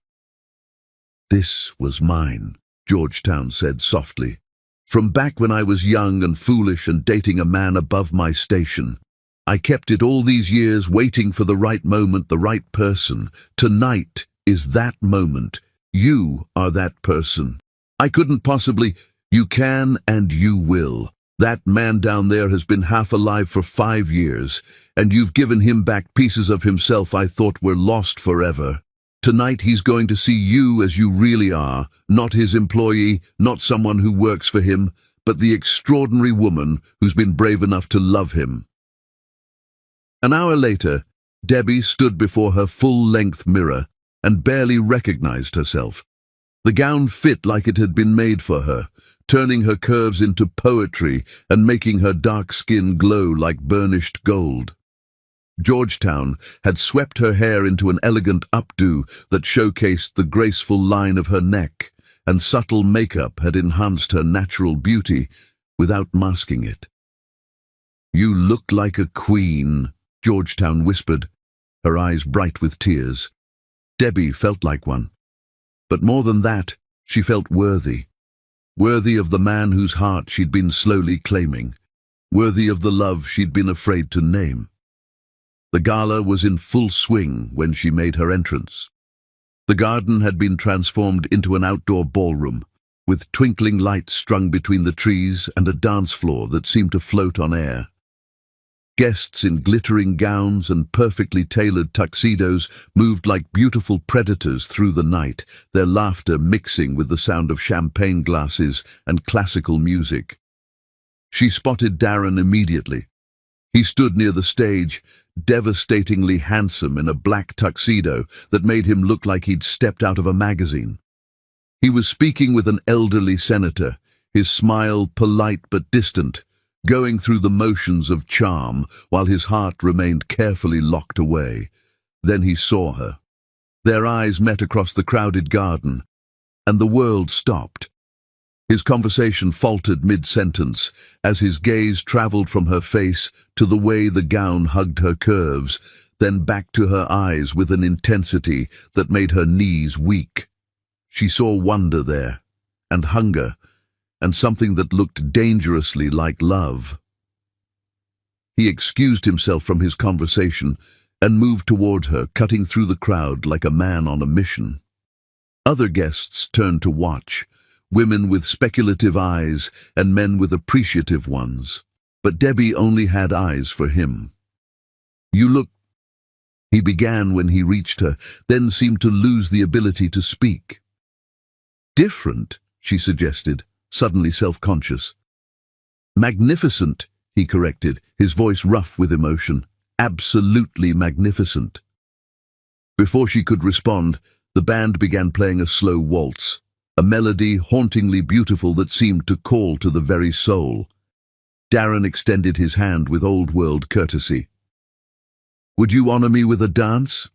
"This was mine," Georgetown said softly. "From back when I was young and foolish and dating a man above my station. I kept it all these years waiting for the right moment, the right person. Tonight is that moment. You are that person. I couldn't possibly. You can and you will. That man down there has been half alive for 5 years, and you've given him back pieces of himself I thought were lost forever. Tonight he's going to see you as you really are, not his employee, not someone who works for him, but the extraordinary woman who's been brave enough to love him." An hour later, Debbie stood before her full-length mirror and barely recognized herself. The gown fit like it had been made for her, turning her curves into poetry and making her dark skin glow like burnished gold. Georgetown had swept her hair into an elegant updo that showcased the graceful line of her neck, and subtle makeup had enhanced her natural beauty without masking it. "You look like a queen," Georgetown whispered, her eyes bright with tears. Debbie felt like one. But more than that, she felt worthy. Worthy of the man whose heart she'd been slowly claiming. Worthy of the love she'd been afraid to name. The gala was in full swing when she made her entrance. The garden had been transformed into an outdoor ballroom, with twinkling lights strung between the trees and a dance floor that seemed to float on air. Guests in glittering gowns and perfectly tailored tuxedos moved like beautiful predators through the night, their laughter mixing with the sound of champagne glasses and classical music. She spotted Darren immediately. He stood near the stage, devastatingly handsome in a black tuxedo that made him look like he'd stepped out of a magazine. He was speaking with an elderly senator, his smile polite but distant, going through the motions of charm while his heart remained carefully locked away. Then he saw her. Their eyes met across the crowded garden, and the world stopped. His conversation faltered mid-sentence as his gaze traveled from her face to the way the gown hugged her curves, then back to her eyes with an intensity that made her knees weak. She saw wonder there, and hunger, and something that looked dangerously like love. He excused himself from his conversation and moved toward her, cutting through the crowd like a man on a mission. Other guests turned to watch, women with speculative eyes and men with appreciative ones. But Debbie only had eyes for him. "You look—" he began when he reached her, then seemed to lose the ability to speak. "Different," she suggested, suddenly self-conscious. "Magnificent," he corrected, his voice rough with emotion. "Absolutely magnificent." Before she could respond, the band began playing a slow waltz, a melody hauntingly beautiful that seemed to call to the very soul. Darren extended his hand with old-world courtesy. "Would you honor me with a dance?"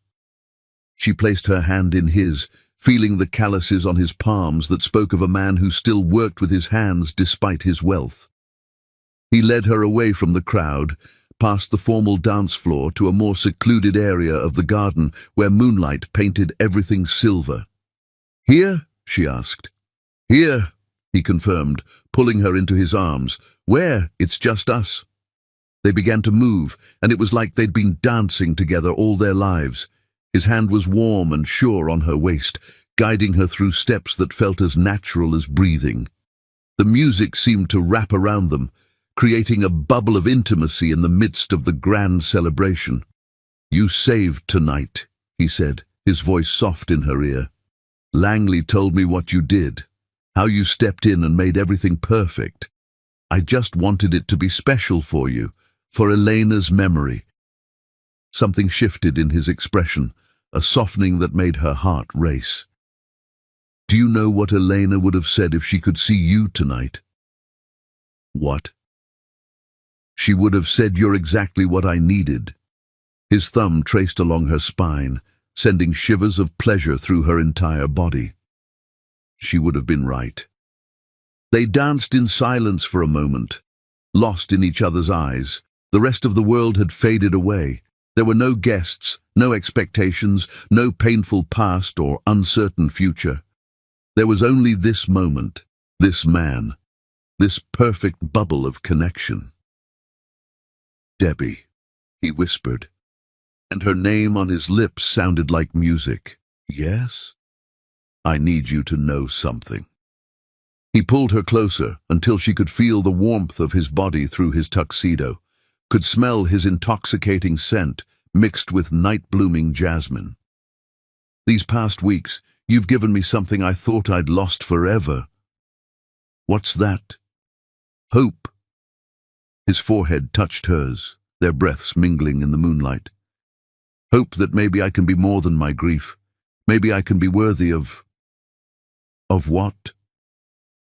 She placed her hand in his, feeling the calluses on his palms that spoke of a man who still worked with his hands despite his wealth. He led her away from the crowd, past the formal dance floor to a more secluded area of the garden where moonlight painted everything silver. "Here?" she asked. "Here," he confirmed, pulling her into his arms. "Where? It's just us." They began to move, and it was like they'd been dancing together all their lives. His hand was warm and sure on her waist, guiding her through steps that felt as natural as breathing. The music seemed to wrap around them, creating a bubble of intimacy in the midst of the grand celebration. "You saved tonight," he said, his voice soft in her ear. "Langley told me what you did, how you stepped in and made everything perfect. I just wanted it to be special for you, for Elena's memory." Something shifted in his expression, a softening that made her heart race. "Do you know what Elena would have said if she could see you tonight?" "What?" "She would have said you're exactly what I needed." His thumb traced along her spine, sending shivers of pleasure through her entire body. She would have been right. They danced in silence for a moment, lost in each other's eyes. The rest of the world had faded away. There were no guests, no expectations, no painful past or uncertain future. There was only this moment, this man, this perfect bubble of connection. "Debbie," he whispered, and her name on his lips sounded like music. "Yes?" "I need you to know something." He pulled her closer until she could feel the warmth of his body through his tuxedo, could smell his intoxicating scent mixed with night-blooming jasmine. "These past weeks, you've given me something I thought I'd lost forever." "What's that?" "Hope." His forehead touched hers, their breaths mingling in the moonlight. "Hope that maybe I can be more than my grief. Maybe I can be worthy of what?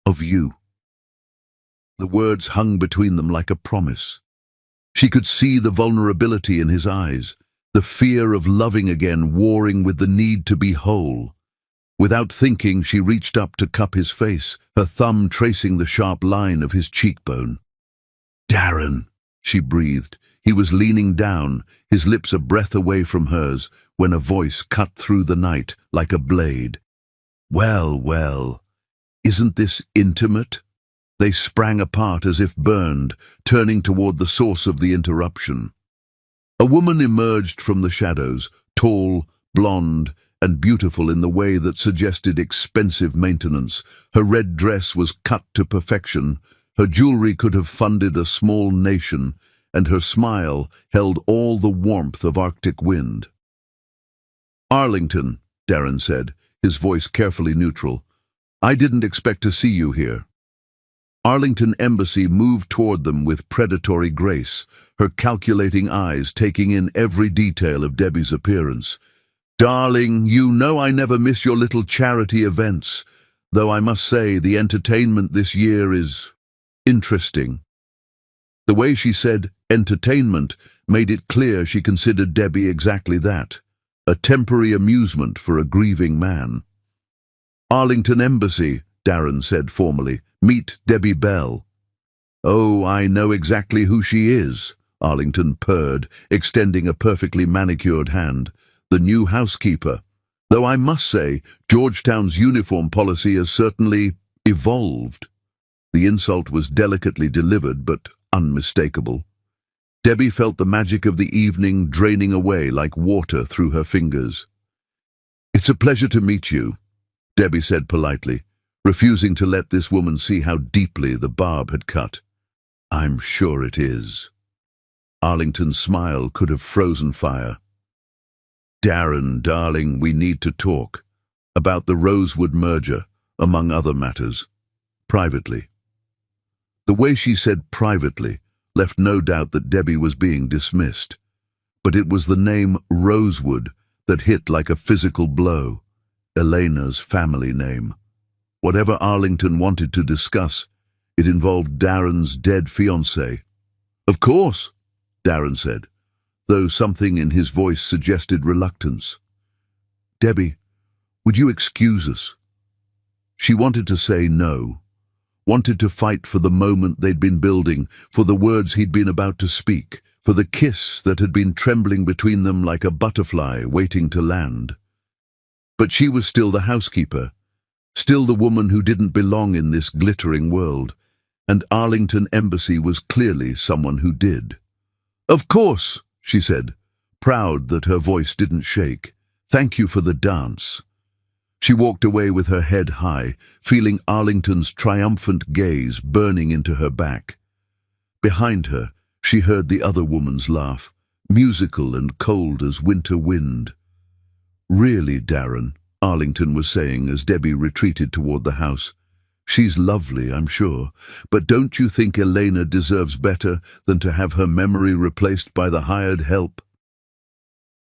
Of you." The words hung between them like a promise. She could see the vulnerability in his eyes, the fear of loving again warring with the need to be whole. Without thinking, she reached up to cup his face, her thumb tracing the sharp line of his cheekbone. "Darren," she breathed. He was leaning down, his lips a breath away from hers, when a voice cut through the night like a blade. "Well, well, isn't this intimate?" They sprang apart as if burned, turning toward the source of the interruption. A woman emerged from the shadows, tall, blonde, and beautiful in the way that suggested expensive maintenance. Her red dress was cut to perfection. Her jewelry could have funded a small nation, and her smile held all the warmth of Arctic wind. "Arlington," Darren said, his voice carefully neutral. "I didn't expect to see you here." Arlington Embassy moved toward them with predatory grace, her calculating eyes taking in every detail of Debbie's appearance. "Darling, you know I never miss your little charity events, though I must say the entertainment this year is interesting." The way she said entertainment made it clear she considered Debbie exactly that, a temporary amusement for a grieving man. "Arlington Embassy," Darren said formally. "Meet Debbie Bell." "Oh, I know exactly who she is," Arlington purred, extending a perfectly manicured hand. "The new housekeeper. Though I must say, Georgetown's uniform policy has certainly evolved." The insult was delicately delivered, but unmistakable. Debbie felt the magic of the evening draining away like water through her fingers. "It's a pleasure to meet you," Debbie said politely, refusing to let this woman see how deeply the barb had cut. "I'm sure it is." Arlington's smile could have frozen fire. "Darren, darling, we need to talk. About the Rosewood merger, among other matters. Privately." The way she said privately left no doubt that Debbie was being dismissed. But it was the name Rosewood that hit like a physical blow. Elena's family name. Whatever Arlington wanted to discuss, it involved Darren's dead fiancée. "Of course," Darren said, though something in his voice suggested reluctance. "Debbie, would you excuse us?" She wanted to say no, wanted to fight for the moment they'd been building, for the words he'd been about to speak, for the kiss that had been trembling between them like a butterfly waiting to land. But she was still the housekeeper, still the woman who didn't belong in this glittering world, and Arlington Embassy was clearly someone who did. "Of course," she said, proud that her voice didn't shake. "Thank you for the dance." She walked away with her head high, feeling Arlington's triumphant gaze burning into her back. Behind her, she heard the other woman's laugh, musical and cold as winter wind. "Really, Darren," Arlington was saying as Debbie retreated toward the house. "She's lovely, I'm sure, but don't you think Elena deserves better than to have her memory replaced by the hired help?"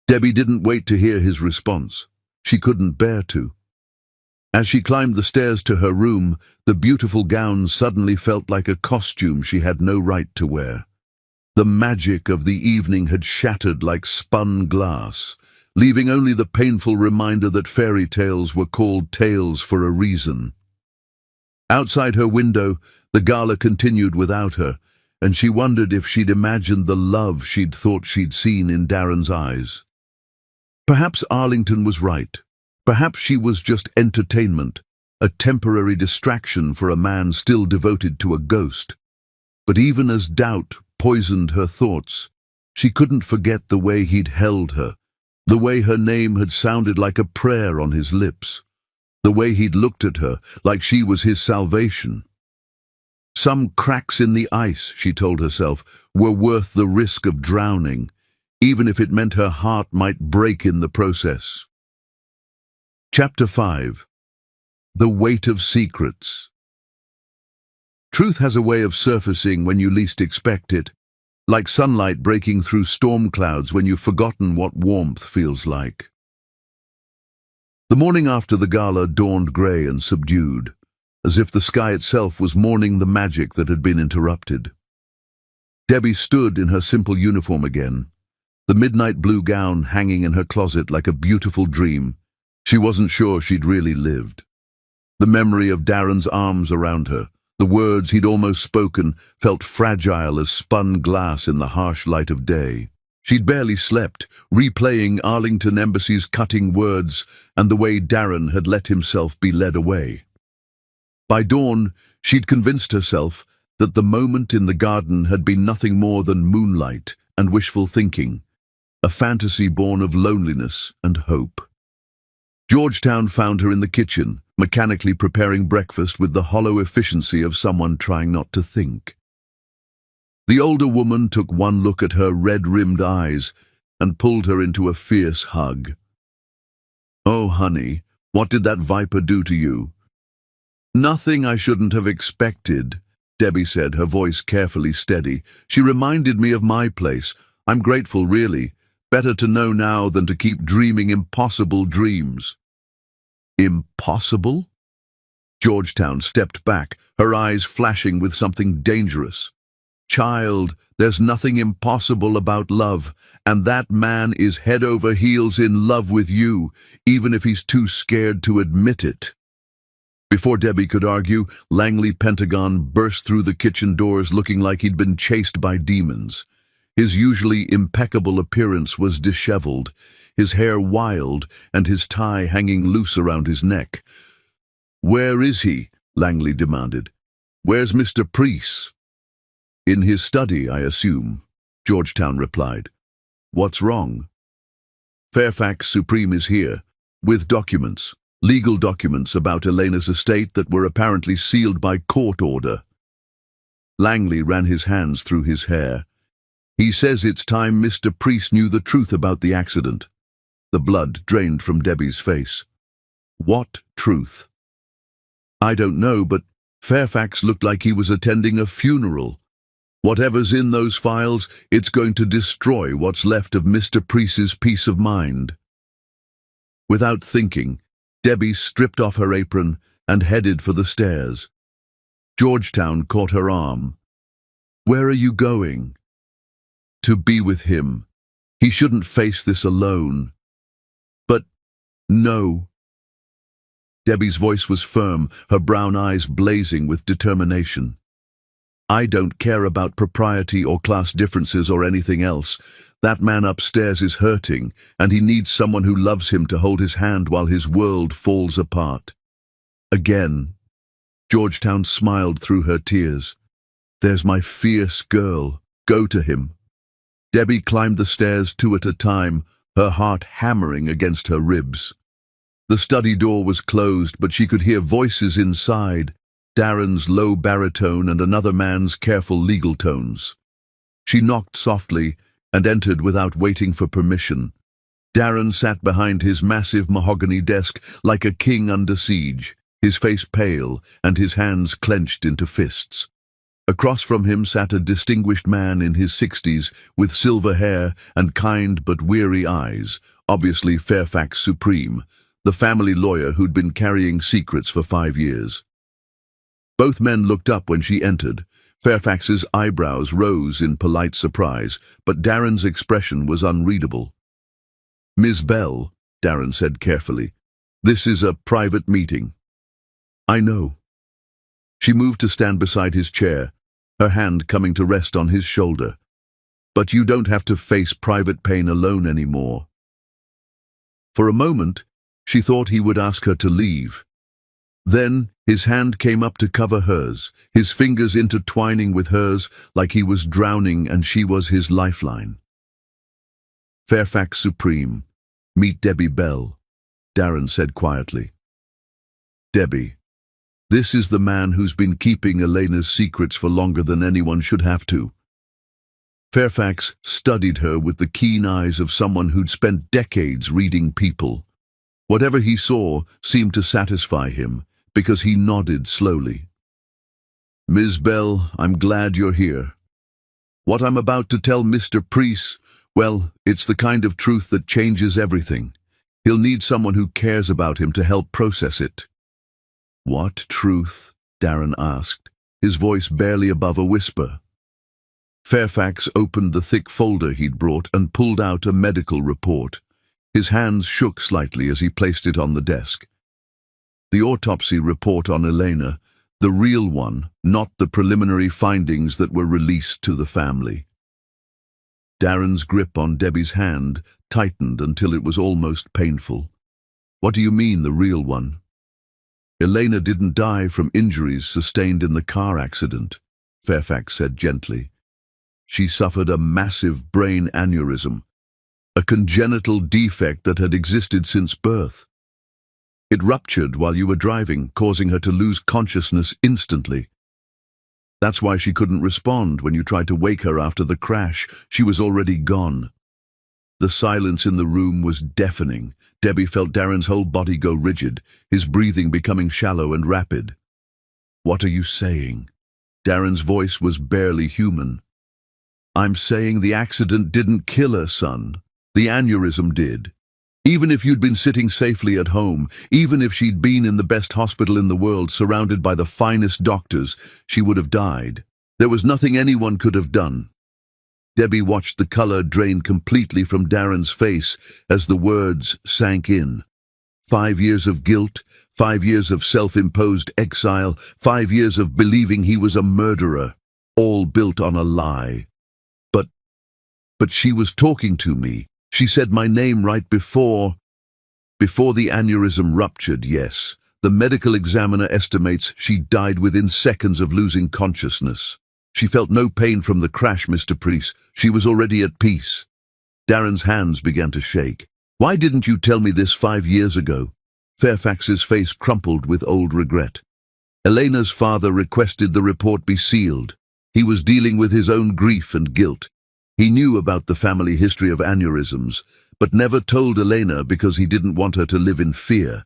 Debbie didn't wait to hear his response. She couldn't bear to. As she climbed the stairs to her room, the beautiful gown suddenly felt like a costume she had no right to wear. The magic of the evening had shattered like spun glass, leaving only the painful reminder that fairy tales were called tales for a reason. Outside her window, the gala continued without her, and she wondered if she'd imagined the love she'd thought she'd seen in Darren's eyes. Perhaps Arlington was right. Perhaps she was just entertainment, a temporary distraction for a man still devoted to a ghost. But even as doubt poisoned her thoughts, she couldn't forget the way he'd held her, the way her name had sounded like a prayer on his lips, the way he'd looked at her like she was his salvation. Some cracks in the ice, she told herself, were worth the risk of drowning, even if it meant her heart might break in the process. Chapter 5. The Weight of Secrets. Truth has a way of surfacing when you least expect it, like sunlight breaking through storm clouds when you've forgotten what warmth feels like. The morning after the gala dawned grey and subdued, as if the sky itself was mourning the magic that had been interrupted. Debbie stood in her simple uniform again, the midnight blue gown hanging in her closet like a beautiful dream. She wasn't sure she'd really lived. The memory of Darren's arms around her, the words he'd almost spoken, felt fragile as spun glass in the harsh light of day. She'd barely slept, replaying Arlington Embassy's cutting words and the way Darren had let himself be led away. By dawn, she'd convinced herself that the moment in the garden had been nothing more than moonlight and wishful thinking, a fantasy born of loneliness and hope. Georgetown found her in the kitchen, mechanically preparing breakfast with the hollow efficiency of someone trying not to think. The older woman took one look at her red-rimmed eyes and pulled her into a fierce hug. "Oh, honey, what did that viper do to you?" "Nothing I shouldn't have expected," Debbie said, her voice carefully steady. "She reminded me of my place. I'm grateful, really. Better to know now than to keep dreaming impossible dreams." "Impossible?" Georgetown stepped back, her eyes flashing with something dangerous. "Child, there's nothing impossible about love, and that man is head over heels in love with you, even if he's too scared to admit it." Before Debbie could argue, Langley Pentagon burst through the kitchen doors looking like he'd been chased by demons. His usually impeccable appearance was disheveled, his hair wild and his tie hanging loose around his neck. "Where is he?" Langley demanded. "Where's Mr. Priest?" "In his study, I assume," Georgetown replied. "What's wrong?" "Fairfax Supreme is here, with documents, legal documents about Elena's estate that were apparently sealed by court order." Langley ran his hands through his hair. "He says it's time Mr. Priest knew the truth about the accident." The blood drained from Debbie's face. "What truth?" "I don't know, but Fairfax looked like he was attending a funeral. Whatever's in those files, it's going to destroy what's left of Mr. Priest's peace of mind." Without thinking, Debbie stripped off her apron and headed for the stairs. Georgetown caught her arm. "Where are you going?" "To be with him. He shouldn't face this alone." "But No. Debbie's voice was firm, her brown eyes blazing with determination. I don't care about propriety or class differences or anything else. That man upstairs is hurting, and he needs someone who loves him to hold his hand while his world falls apart. Again, Georgetown smiled through her tears. There's my fierce girl. Go to him. Debbie climbed the stairs 2 at a time, her heart hammering against her ribs. The study door was closed, but she could hear voices inside, Darren's low baritone and another man's careful legal tones. She knocked softly and entered without waiting for permission. Darren sat behind his massive mahogany desk like a king under siege, his face pale and his hands clenched into fists. Across from him sat a distinguished man in his 60s with silver hair and kind but weary eyes, obviously Fairfax Supreme, the family lawyer who'd been carrying secrets for 5 years. Both men looked up when she entered. Fairfax's eyebrows rose in polite surprise, but Darren's expression was unreadable. Ms. Bell, Darren said carefully, this is a private meeting. I know. She moved to stand beside his chair, her hand coming to rest on his shoulder. But you don't have to face private pain alone anymore. For a moment, she thought he would ask her to leave. Then his hand came up to cover hers, his fingers intertwining with hers like he was drowning and she was his lifeline. Fairfax Supreme, meet Debbie Bell, Darren said quietly. Debbie, this is the man who's been keeping Elena's secrets for longer than anyone should have to. Fairfax studied her with the keen eyes of someone who'd spent decades reading people. Whatever he saw seemed to satisfy him, because he nodded slowly. Ms. Bell, I'm glad you're here. What I'm about to tell Mr. Priest, well, it's the kind of truth that changes everything. He'll need someone who cares about him to help process it. What truth? Darren asked, his voice barely above a whisper. Fairfax opened the thick folder he'd brought and pulled out a medical report. His hands shook slightly as he placed it on the desk. The autopsy report on Elena, the real one, not the preliminary findings that were released to the family. Darren's grip on Debbie's hand tightened until it was almost painful. What do you mean, the real one? Elena didn't die from injuries sustained in the car accident, Fairfax said gently. She suffered a massive brain aneurysm, a congenital defect that had existed since birth. It ruptured while you were driving, causing her to lose consciousness instantly. That's why she couldn't respond when you tried to wake her after the crash. She was already gone. The silence in the room was deafening. Debbie felt Darren's whole body go rigid, his breathing becoming shallow and rapid. What are you saying? Darren's voice was barely human. I'm saying the accident didn't kill her, son. The aneurysm did. Even if you'd been sitting safely at home, even if she'd been in the best hospital in the world, surrounded by the finest doctors, she would have died. There was nothing anyone could have done. Debbie watched the color drain completely from Darren's face as the words sank in. 5 years of guilt, 5 years of self-imposed exile, 5 years of believing he was a murderer, all built on a lie. But she was talking to me. She said my name right before the aneurysm ruptured, yes. The medical examiner estimates she died within seconds of losing consciousness. She felt no pain from the crash, Mr. Priest. She was already at peace. Darren's hands began to shake. Why didn't you tell me this 5 years ago? Fairfax's face crumpled with old regret. Elena's father requested the report be sealed. He was dealing with his own grief and guilt. He knew about the family history of aneurysms, but never told Elena because he didn't want her to live in fear.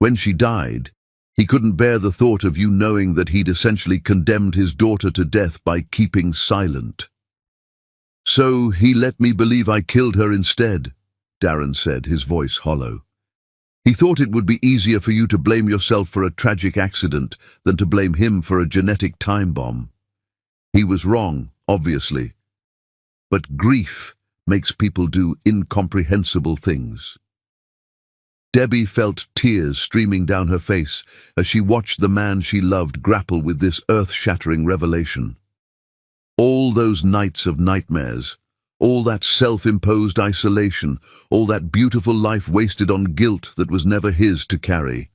When she died, he couldn't bear the thought of you knowing that he'd essentially condemned his daughter to death by keeping silent. So he let me believe I killed her instead, Darren said, his voice hollow. He thought it would be easier for you to blame yourself for a tragic accident than to blame him for a genetic time bomb. He was wrong, obviously. But grief makes people do incomprehensible things. Debbie felt tears streaming down her face as she watched the man she loved grapple with this earth-shattering revelation. All those nights of nightmares, all that self-imposed isolation, all that beautiful life wasted on guilt that was never his to carry.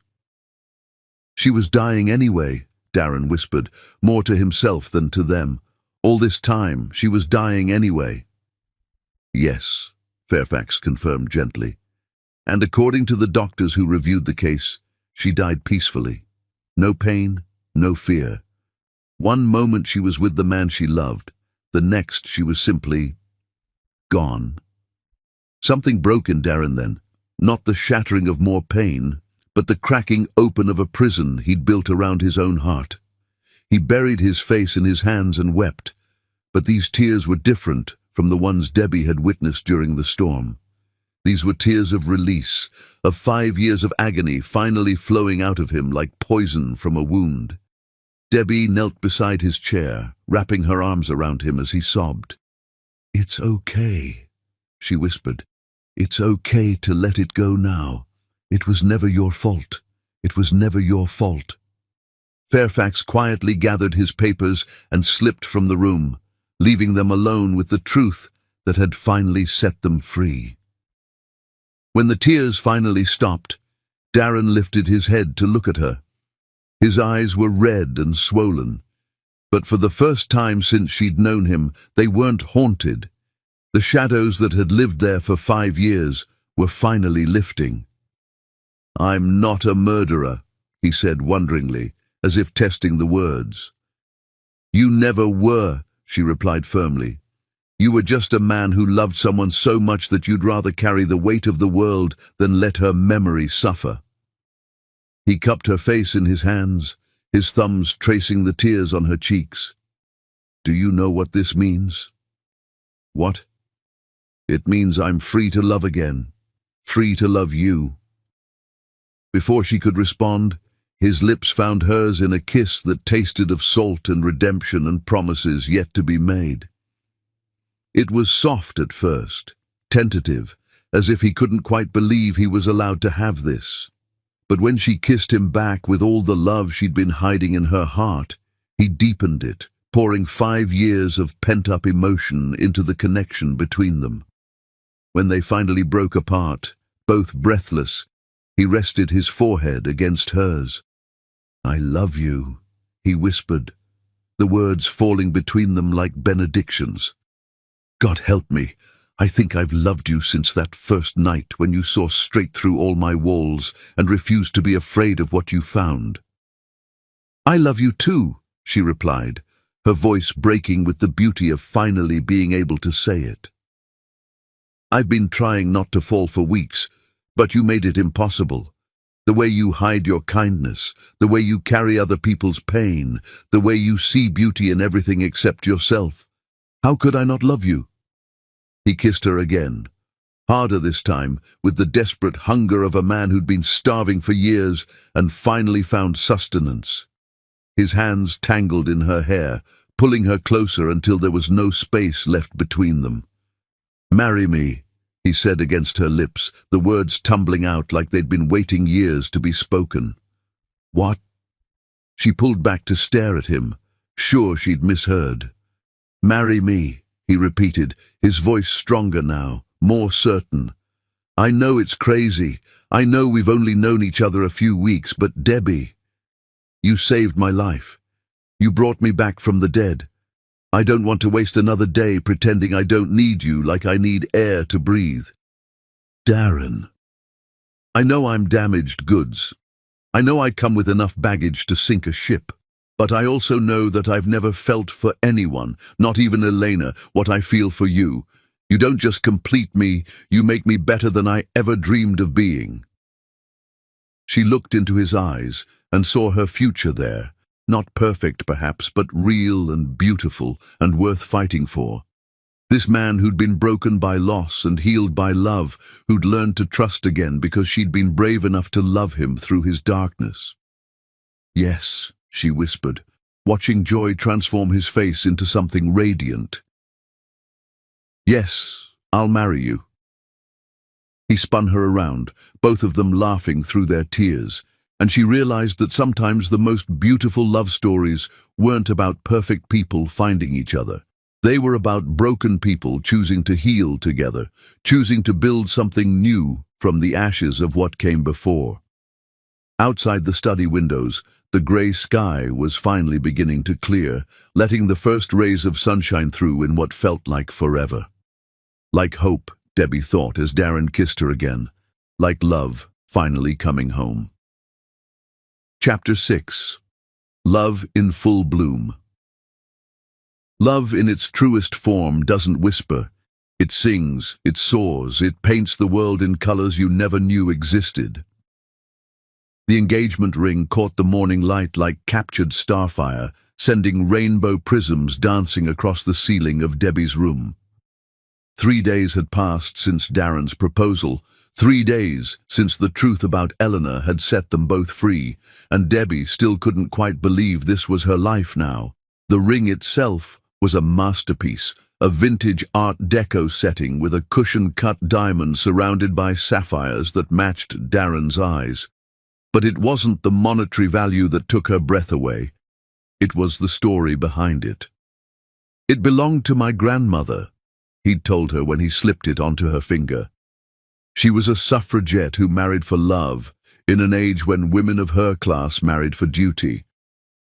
She was dying anyway, Darren whispered, more to himself than to them. All this time, she was dying anyway. Yes, Fairfax confirmed gently. And according to the doctors who reviewed the case, she died peacefully. No pain, no fear. One moment she was with the man she loved, the next she was simply gone. Something broke in Darren then, not the shattering of more pain, but the cracking open of a prison he'd built around his own heart. He buried his face in his hands and wept, but these tears were different from the ones Debbie had witnessed during the storm. These were tears of release, of 5 years of agony finally flowing out of him like poison from a wound. Debbie knelt beside his chair, wrapping her arms around him as he sobbed. "It's okay," she whispered. "It's okay to let it go now. It was never your fault. It was never your fault." Fairfax quietly gathered his papers and slipped from the room, leaving them alone with the truth that had finally set them free. When the tears finally stopped, Darren lifted his head to look at her. His eyes were red and swollen, but for the first time since she'd known him, they weren't haunted. The shadows that had lived there for 5 years were finally lifting. "I'm not a murderer," he said wonderingly, as if testing the words. "You never were," she replied firmly. "You were just a man who loved someone so much that you'd rather carry the weight of the world than let her memory suffer." He cupped her face in his hands, his thumbs tracing the tears on her cheeks. "Do you know what this means?" "What?" "It means I'm free to love again, free to love you." Before she could respond, his lips found hers in a kiss that tasted of salt and redemption and promises yet to be made. It was soft at first, tentative, as if he couldn't quite believe he was allowed to have this. But when she kissed him back with all the love she'd been hiding in her heart, he deepened it, pouring 5 years of pent-up emotion into the connection between them. When they finally broke apart, both breathless, he rested his forehead against hers. "I love you," he whispered, the words falling between them like benedictions. "God help me, I think I've loved you since that first night when you saw straight through all my walls and refused to be afraid of what you found." "I love you too," she replied, her voice breaking with the beauty of finally being able to say it. "I've been trying not to fall for weeks, but you made it impossible. The way you hide your kindness, the way you carry other people's pain, the way you see beauty in everything except yourself. How could I not love you?" He kissed her again, harder this time, with the desperate hunger of a man who'd been starving for years and finally found sustenance. His hands tangled in her hair, pulling her closer until there was no space left between them. "Marry me," he said against her lips, the words tumbling out like they'd been waiting years to be spoken. "What?" She pulled back to stare at him, sure she'd misheard. "Marry me," he repeated, his voice stronger now, more certain. "I know it's crazy. I know we've only known each other a few weeks, but Debbie, you saved my life. You brought me back from the dead. I don't want to waste another day pretending I don't need you like I need air to breathe." "Darren, I know I'm damaged goods. I know I come with enough baggage to sink a ship. But I also know that I've never felt for anyone, not even Elena, what I feel for you. You don't just complete me, you make me better than I ever dreamed of being." She looked into his eyes and saw her future there, not perfect perhaps, but real and beautiful and worth fighting for. This man who'd been broken by loss and healed by love, who'd learned to trust again because she'd been brave enough to love him through his darkness. "Yes," she whispered, watching joy transform his face into something radiant. "Yes, I'll marry you." He spun her around, both of them laughing through their tears, and she realized that sometimes the most beautiful love stories weren't about perfect people finding each other. They were about broken people choosing to heal together, choosing to build something new from the ashes of what came before. Outside the study windows, the grey sky was finally beginning to clear, letting the first rays of sunshine through in what felt like forever. Like hope, Debbie thought as Darren kissed her again. Like love, finally coming home. Chapter 6. Love in Full Bloom. Love in its truest form doesn't whisper. It sings, it soars, it paints the world in colors you never knew existed. The engagement ring caught the morning light like captured starfire, sending rainbow prisms dancing across the ceiling of Debbie's room. 3 days had passed since Darren's proposal, 3 days since the truth about Eleanor had set them both free, and Debbie still couldn't quite believe this was her life now. The ring itself was a masterpiece, a vintage Art Deco setting with a cushion-cut diamond surrounded by sapphires that matched Darren's eyes. But it wasn't the monetary value that took her breath away. It was the story behind it. "It belonged to my grandmother," he'd told her when he slipped it onto her finger. She was a suffragette who married for love, in an age when women of her class married for duty.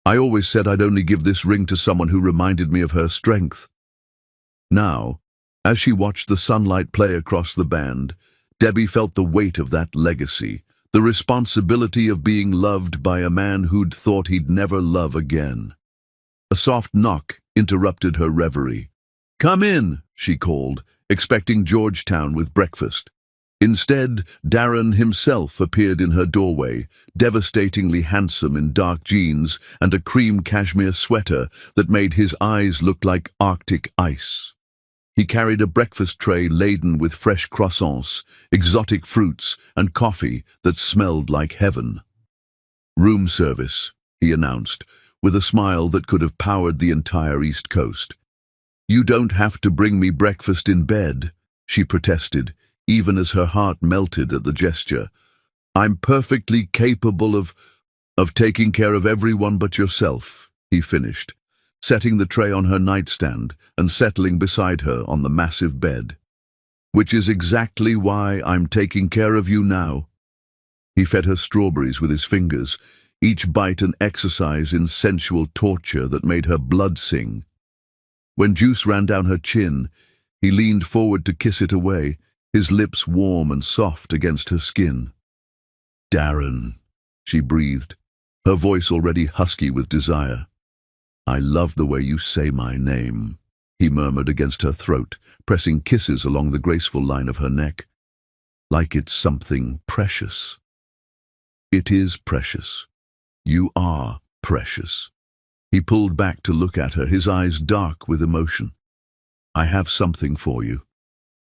"I always said I'd only give this ring to someone who reminded me of her strength." Now, as she watched the sunlight play across the band, Debbie felt the weight of that legacy, the responsibility of being loved by a man who'd thought he'd never love again. A soft knock interrupted her reverie. "Come in," she called, expecting Georgetown with breakfast. Instead, Darren himself appeared in her doorway, devastatingly handsome in dark jeans and a cream cashmere sweater that made his eyes look like Arctic ice. He carried a breakfast tray laden with fresh croissants, exotic fruits, and coffee that smelled like heaven. "Room service," he announced, with a smile that could have powered the entire East Coast. "You don't have to bring me breakfast in bed," she protested, even as her heart melted at the gesture. "I'm perfectly capable of taking care of everyone but yourself," he finished, setting the tray on her nightstand and settling beside her on the massive bed. "Which is exactly why I'm taking care of you now." He fed her strawberries with his fingers, each bite an exercise in sensual torture that made her blood sing. When juice ran down her chin, he leaned forward to kiss it away, his lips warm and soft against her skin. "Darren," she breathed, her voice already husky with desire. "I love the way you say my name," he murmured against her throat, pressing kisses along the graceful line of her neck. "Like it's something precious." "It is precious. You are precious." He pulled back to look at her, his eyes dark with emotion. "I have something for you.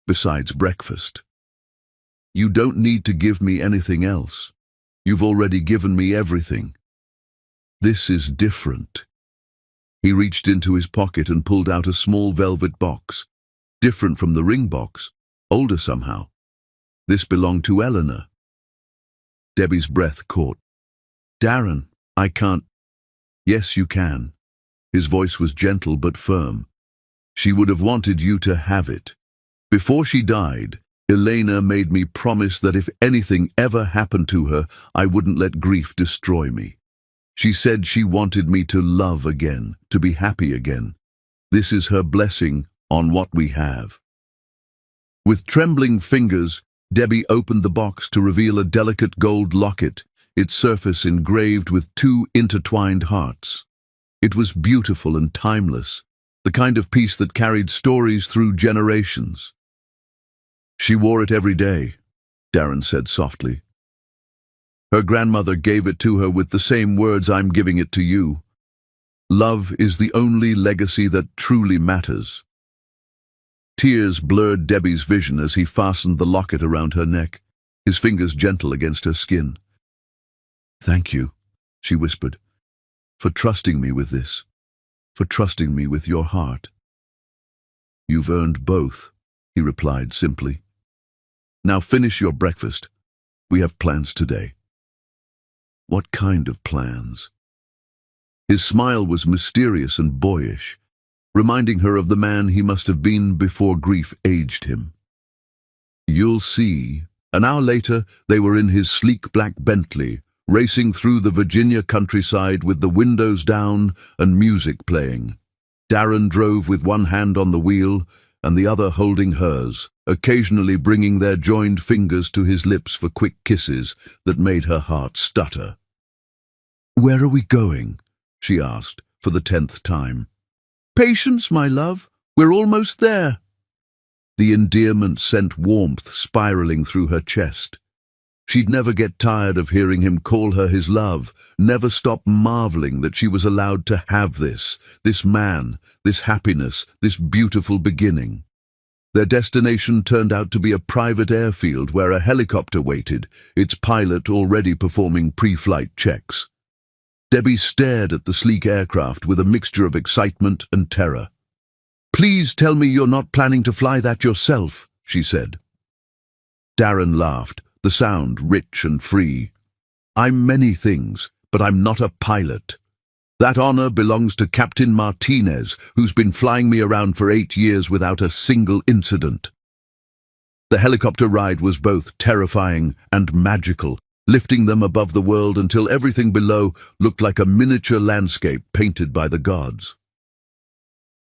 Besides breakfast. You don't need to give me anything else. You've already given me everything. This is different." He reached into his pocket and pulled out a small velvet box, different from the ring box, older somehow. This belonged to Eleanor. Debbie's breath caught. "Darren, I can't." "Yes, you can." His voice was gentle but firm. "She would have wanted you to have it. Before she died, Elena made me promise that if anything ever happened to her, I wouldn't let grief destroy me. She said she wanted me to love again, to be happy again. This is her blessing on what we have." With trembling fingers, Debbie opened the box to reveal a delicate gold locket, its surface engraved with 2 intertwined hearts. It was beautiful and timeless, the kind of piece that carried stories through generations. "She wore it every day," Darren said softly. "Her grandmother gave it to her with the same words I'm giving it to you. Love is the only legacy that truly matters." Tears blurred Debbie's vision as he fastened the locket around her neck, his fingers gentle against her skin. "Thank you," she whispered, "for trusting me with this, for trusting me with your heart." "You've earned both," he replied simply. Now finish your breakfast. We have plans today." What kind of plans? His smile was mysterious and boyish, reminding her of the man he must have been before grief aged him. "You'll see." An hour later, they were in his sleek black Bentley, racing through the Virginia countryside with the windows down and music playing. Darren drove with one hand on the wheel and the other holding hers, occasionally bringing their joined fingers to his lips for quick kisses that made her heart stutter. "Where are we going?" she asked, for the 10th time. "Patience, my love. We're almost there." The endearment sent warmth spiraling through her chest. She'd never get tired of hearing him call her his love, never stop marveling that she was allowed to have this man, this happiness, this beautiful beginning. Their destination turned out to be a private airfield where a helicopter waited, its pilot already performing pre-flight checks. Debbie stared at the sleek aircraft with a mixture of excitement and terror. "Please tell me you're not planning to fly that yourself," she said. Darren laughed, the sound rich and free. "I'm many things, but I'm not a pilot. That honor belongs to Captain Martinez, who's been flying me around for 8 years without a single incident." The helicopter ride was both terrifying and magical, lifting them above the world until everything below looked like a miniature landscape painted by the gods.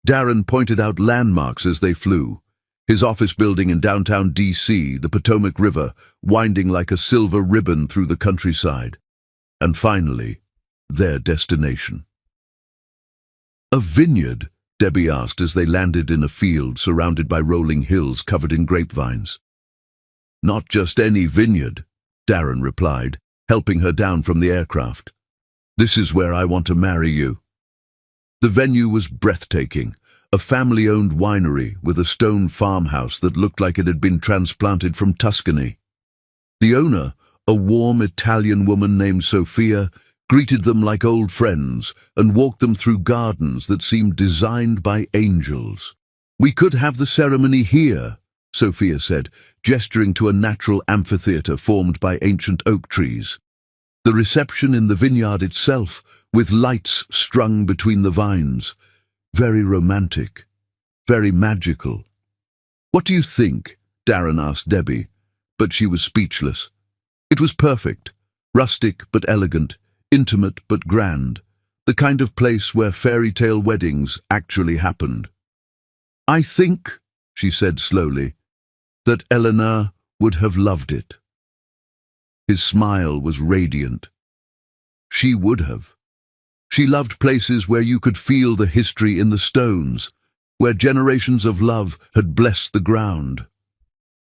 Darren pointed out landmarks as they flew. His office building in downtown D.C., the Potomac River, winding like a silver ribbon through the countryside. And finally, their destination. "A vineyard?" Debbie asked as they landed in a field surrounded by rolling hills covered in grapevines. "Not just any vineyard," Darren replied, helping her down from the aircraft. "This is where I want to marry you." The venue was breathtaking, a family-owned winery with a stone farmhouse that looked like it had been transplanted from Tuscany. The owner, a warm Italian woman named Sophia, greeted them like old friends and walked them through gardens that seemed designed by angels. "We could have the ceremony here," Sophia said, gesturing to a natural amphitheater formed by ancient oak trees. The reception in the vineyard itself, with lights strung between the vines. Very romantic, very magical. "What do you think?" Darren asked Debbie, but she was speechless. It was perfect, rustic but elegant, intimate but grand, the kind of place where fairy tale weddings actually happened. "I think," she said slowly, "that Eleanor would have loved it." His smile was radiant. She would have. She loved places where you could feel the history in the stones, where generations of love had blessed the ground.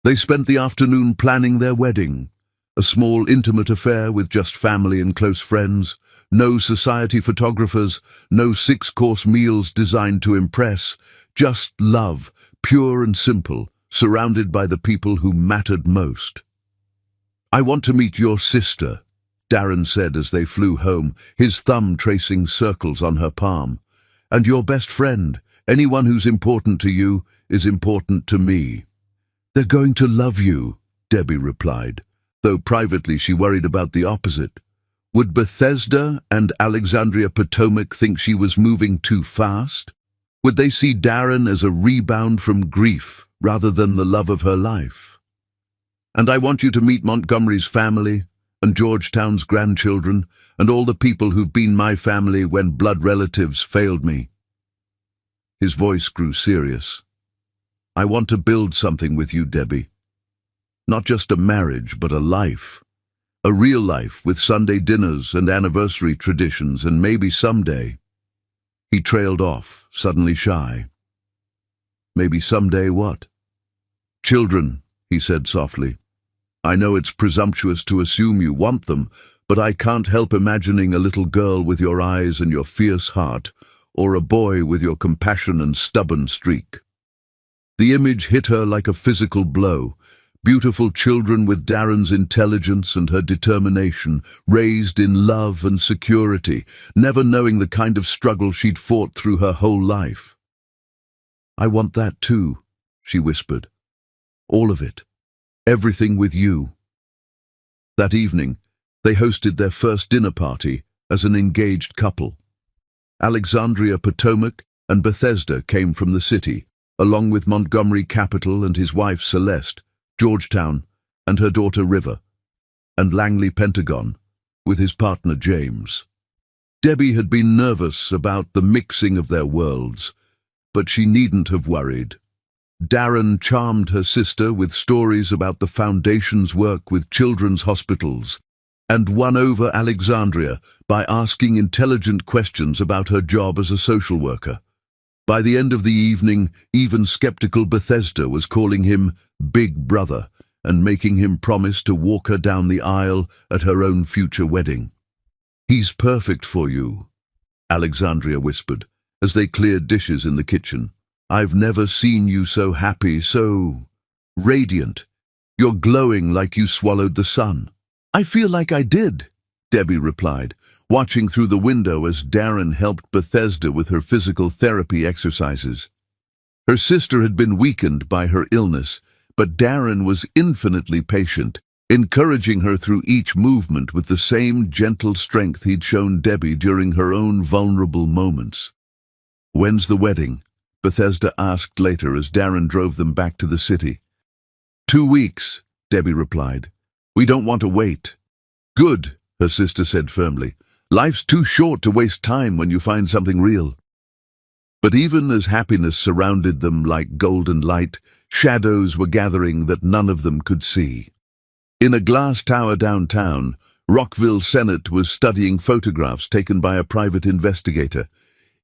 They spent the afternoon planning their wedding, a small intimate affair with just family and close friends, no society photographers, no 6-course meals designed to impress, just love, pure and simple, surrounded by the people who mattered most. "I want to meet your sister," Darren said as they flew home, his thumb tracing circles on her palm. "And your best friend, anyone who's important to you, is important to me." "They're going to love you," Debbie replied, though privately she worried about the opposite. Would Bethesda and Alexandria Potomac think she was moving too fast? Would they see Darren as a rebound from grief rather than the love of her life? "And I want you to meet Montgomery's family, and Georgetown's grandchildren, and all the people who've been my family when blood relatives failed me." His voice grew serious. "I want to build something with you, Debbie. Not just a marriage, but a life. A real life with Sunday dinners and anniversary traditions, and maybe someday—" He trailed off, suddenly shy. "Maybe someday what?" "Children," he said softly. "I know it's presumptuous to assume you want them, but I can't help imagining a little girl with your eyes and your fierce heart, or a boy with your compassion and stubborn streak." The image hit her like a physical blow. Beautiful children with Darren's intelligence and her determination, raised in love and security, never knowing the kind of struggle she'd fought through her whole life. "I want that too," she whispered. "All of it." Everything with you. That evening, they hosted their first dinner party as an engaged couple. Alexandria, Potomac, and Bethesda came from the city, along with Montgomery Capital and his wife Celeste, Georgetown, and her daughter River, and Langley, Pentagon, with his partner James. Debbie had been nervous about the mixing of their worlds, but she needn't have worried. Darren charmed her sister with stories about the Foundation's work with children's hospitals, and won over Alexandria by asking intelligent questions about her job as a social worker. By the end of the evening, even skeptical Bethesda was calling him Big Brother and making him promise to walk her down the aisle at her own future wedding. "He's perfect for you," Alexandria whispered, as they cleared dishes in the kitchen. "I've never seen you so happy, so radiant. You're glowing like you swallowed the sun." "I feel like I did," Debbie replied, watching through the window as Darren helped Bethesda with her physical therapy exercises. Her sister had been weakened by her illness, but Darren was infinitely patient, encouraging her through each movement with the same gentle strength he'd shown Debbie during her own vulnerable moments. "When's the wedding?" Bethesda asked later as Darren drove them back to the city. 2 weeks, Debbie replied. "We don't want to wait." "Good," her sister said firmly. "Life's too short to waste time when you find something real." But even as happiness surrounded them like golden light, shadows were gathering that none of them could see. In a glass tower downtown, Rockville Senate was studying photographs taken by a private investigator,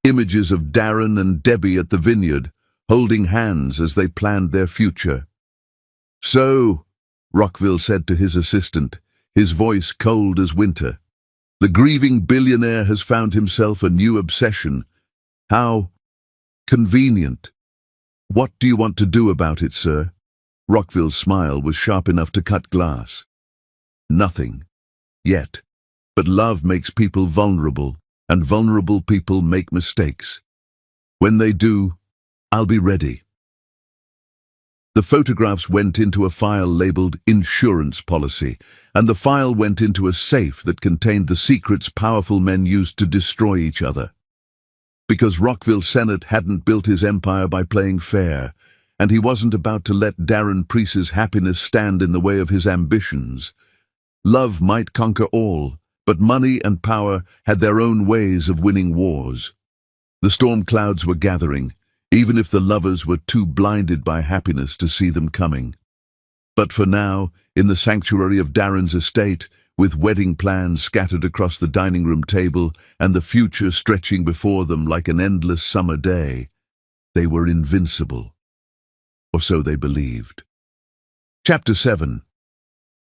images of Darren and Debbie at the vineyard, holding hands as they planned their future. "So," Rockville said to his assistant, his voice cold as winter, "the grieving billionaire has found himself a new obsession. How convenient. What do you want to do about it, sir?" Rockville's smile was sharp enough to cut glass. "Nothing. Yet. But love makes people vulnerable, and vulnerable people make mistakes. When they do, I'll be ready." The photographs went into a file labeled Insurance Policy, and the file went into a safe that contained the secrets powerful men used to destroy each other. Because Rockville Senate hadn't built his empire by playing fair, and he wasn't about to let Darren Priest's happiness stand in the way of his ambitions. Love might conquer all, but money and power had their own ways of winning wars. The storm clouds were gathering, even if the lovers were too blinded by happiness to see them coming. But for now, in the sanctuary of Darren's estate, with wedding plans scattered across the dining room table and the future stretching before them like an endless summer day, they were invincible. Or so they believed. Chapter 7.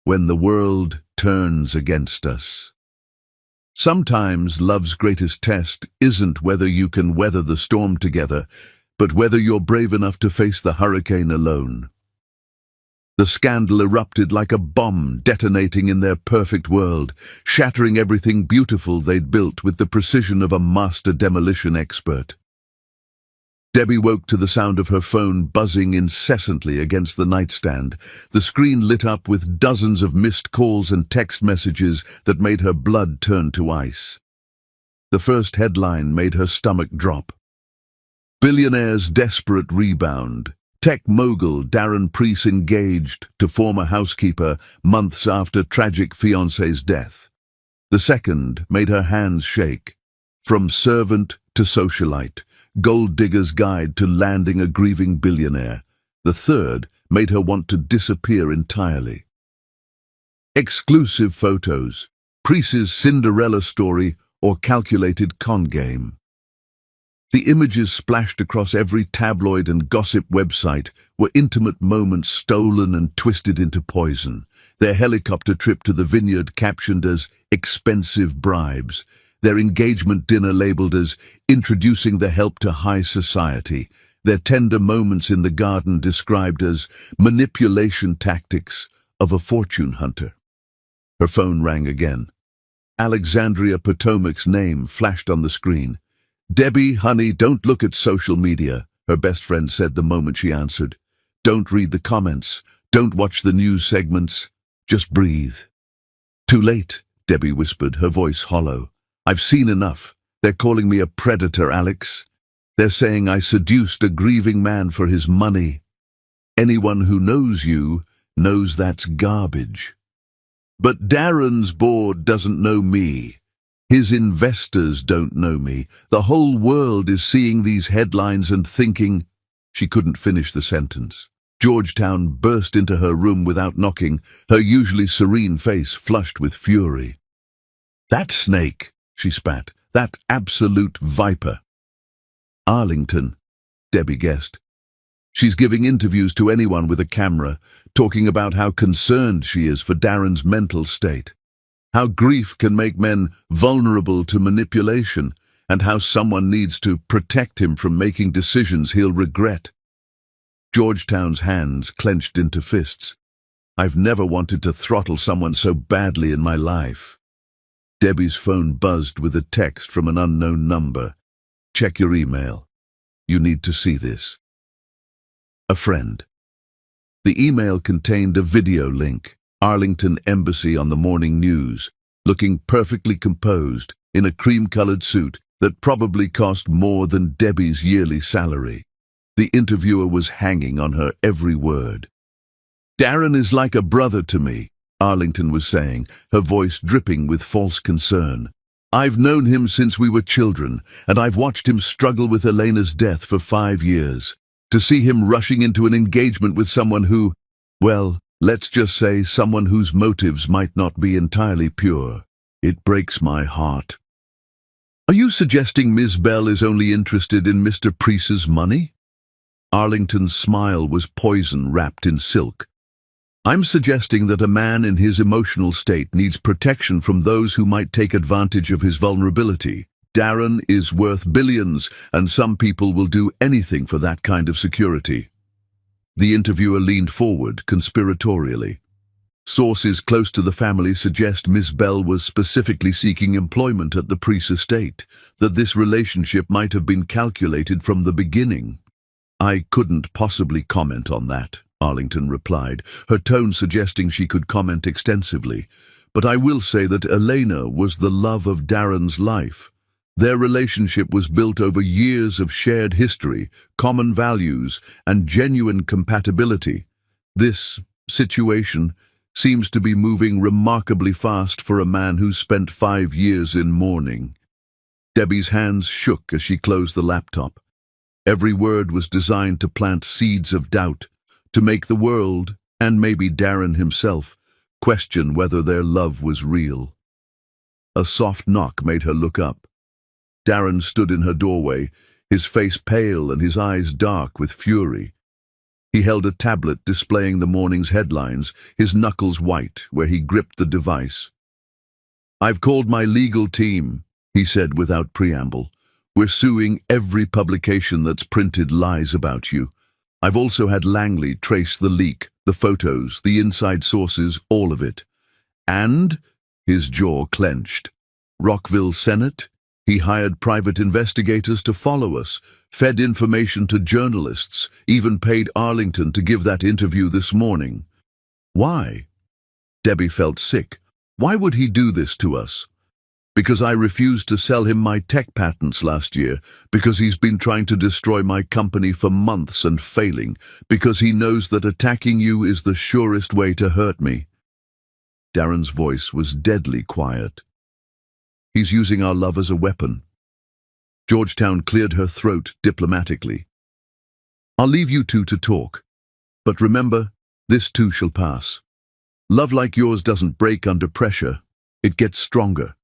When the world turns against us. Sometimes love's greatest test isn't whether you can weather the storm together, but whether you're brave enough to face the hurricane alone. The scandal erupted like a bomb detonating in their perfect world, shattering everything beautiful they'd built with the precision of a master demolition expert. Debbie woke to the sound of her phone buzzing incessantly against the nightstand, the screen lit up with dozens of missed calls and text messages that made her blood turn to ice. The first headline made her stomach drop. Billionaire's desperate rebound. Tech mogul Darren Priest engaged to former housekeeper months after tragic fiancé's death. The second made her hands shake. From servant to socialite, gold digger's guide to landing a grieving billionaire. The third made her want to disappear entirely. Exclusive photos, Priest's Cinderella story or calculated con game. The images splashed across every tabloid and gossip website were intimate moments stolen and twisted into poison. Their helicopter trip to the vineyard captioned as expensive bribes. Their engagement dinner labeled as introducing the help to high society. Their tender moments in the garden described as manipulation tactics of a fortune hunter. Her phone rang again. Alexandria Potomac's name flashed on the screen. "Debbie, honey, don't look at social media," her best friend said the moment she answered. "Don't read the comments. Don't watch the news segments. Just breathe. Too late, Debbie whispered, her voice hollow. I've seen enough. They're calling me a predator, Alex. They're saying I seduced a grieving man for his money. Anyone who knows you knows that's garbage. But Darren's board doesn't know me. His investors don't know me. The whole world is seeing these headlines and thinking... She couldn't finish the sentence. Georgetown burst into her room without knocking, her usually serene face flushed with fury. That snake, she spat. That absolute viper. Arlington, Debbie guessed. She's giving interviews to anyone with a camera, talking about how concerned she is for Darren's mental state, how grief can make men vulnerable to manipulation, and how someone needs to protect him from making decisions he'll regret. Georgetown's hands clenched into fists. I've never wanted to throttle someone so badly in my life. Debbie's phone buzzed with a text from an unknown number. Check your email. You need to see this. A friend. The email contained a video link. Arlington Embassy on the morning news, looking perfectly composed in a cream-colored suit that probably cost more than Debbie's yearly salary. The interviewer was hanging on her every word. Darren is like a brother to me, Arlington was saying, her voice dripping with false concern. I've known him since we were children, and I've watched him struggle with Elena's death for 5 years. To see him rushing into an engagement with someone who, well, let's just say someone whose motives might not be entirely pure. It breaks my heart. Are you suggesting Ms. Bell is only interested in Mr. Priest's money? Arlington's smile was poison wrapped in silk. I'm suggesting that a man in his emotional state needs protection from those who might take advantage of his vulnerability. Darren is worth billions, and some people will do anything for that kind of security. The interviewer leaned forward conspiratorially. Sources close to the family suggest Miss Bell was specifically seeking employment at the Priest estate, that this relationship might have been calculated from the beginning. I couldn't possibly comment on that, Arlington replied, her tone suggesting she could comment extensively. But I will say that Elena was the love of Darren's life. Their relationship was built over years of shared history, common values, and genuine compatibility. This situation seems to be moving remarkably fast for a man who spent 5 years in mourning. Debbie's hands shook as she closed the laptop. Every word was designed to plant seeds of doubt, to make the world, and maybe Darren himself, question whether their love was real. A soft knock made her look up. Darren stood in her doorway, his face pale and his eyes dark with fury. He held a tablet displaying the morning's headlines, his knuckles white where he gripped the device. I've called my legal team, he said without preamble. We're suing every publication that's printed lies about you. I've also had Langley trace the leak, the photos, the inside sources, all of it. And, his jaw clenched, Rockville Senate? He hired private investigators to follow us, fed information to journalists, even paid Arlington to give that interview this morning. Why? Debbie felt sick. Why would he do this to us? Because I refused to sell him my tech patents last year, because he's been trying to destroy my company for months and failing, because he knows that attacking you is the surest way to hurt me. Darren's voice was deadly quiet. He's using our love as a weapon. Georgetown cleared her throat diplomatically. I'll leave you two to talk. But remember, this too shall pass. Love like yours doesn't break under pressure. It gets stronger.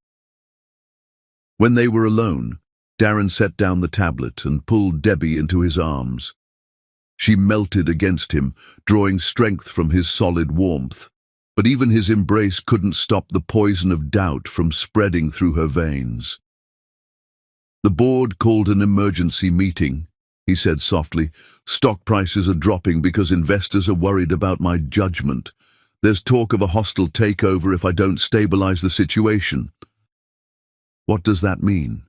When they were alone, Darren set down the tablet and pulled Debbie into his arms. She melted against him, drawing strength from his solid warmth. But even his embrace couldn't stop the poison of doubt from spreading through her veins. The board called an emergency meeting, he said softly. Stock prices are dropping because investors are worried about my judgment. There's talk of a hostile takeover if I don't stabilize the situation. What does that mean?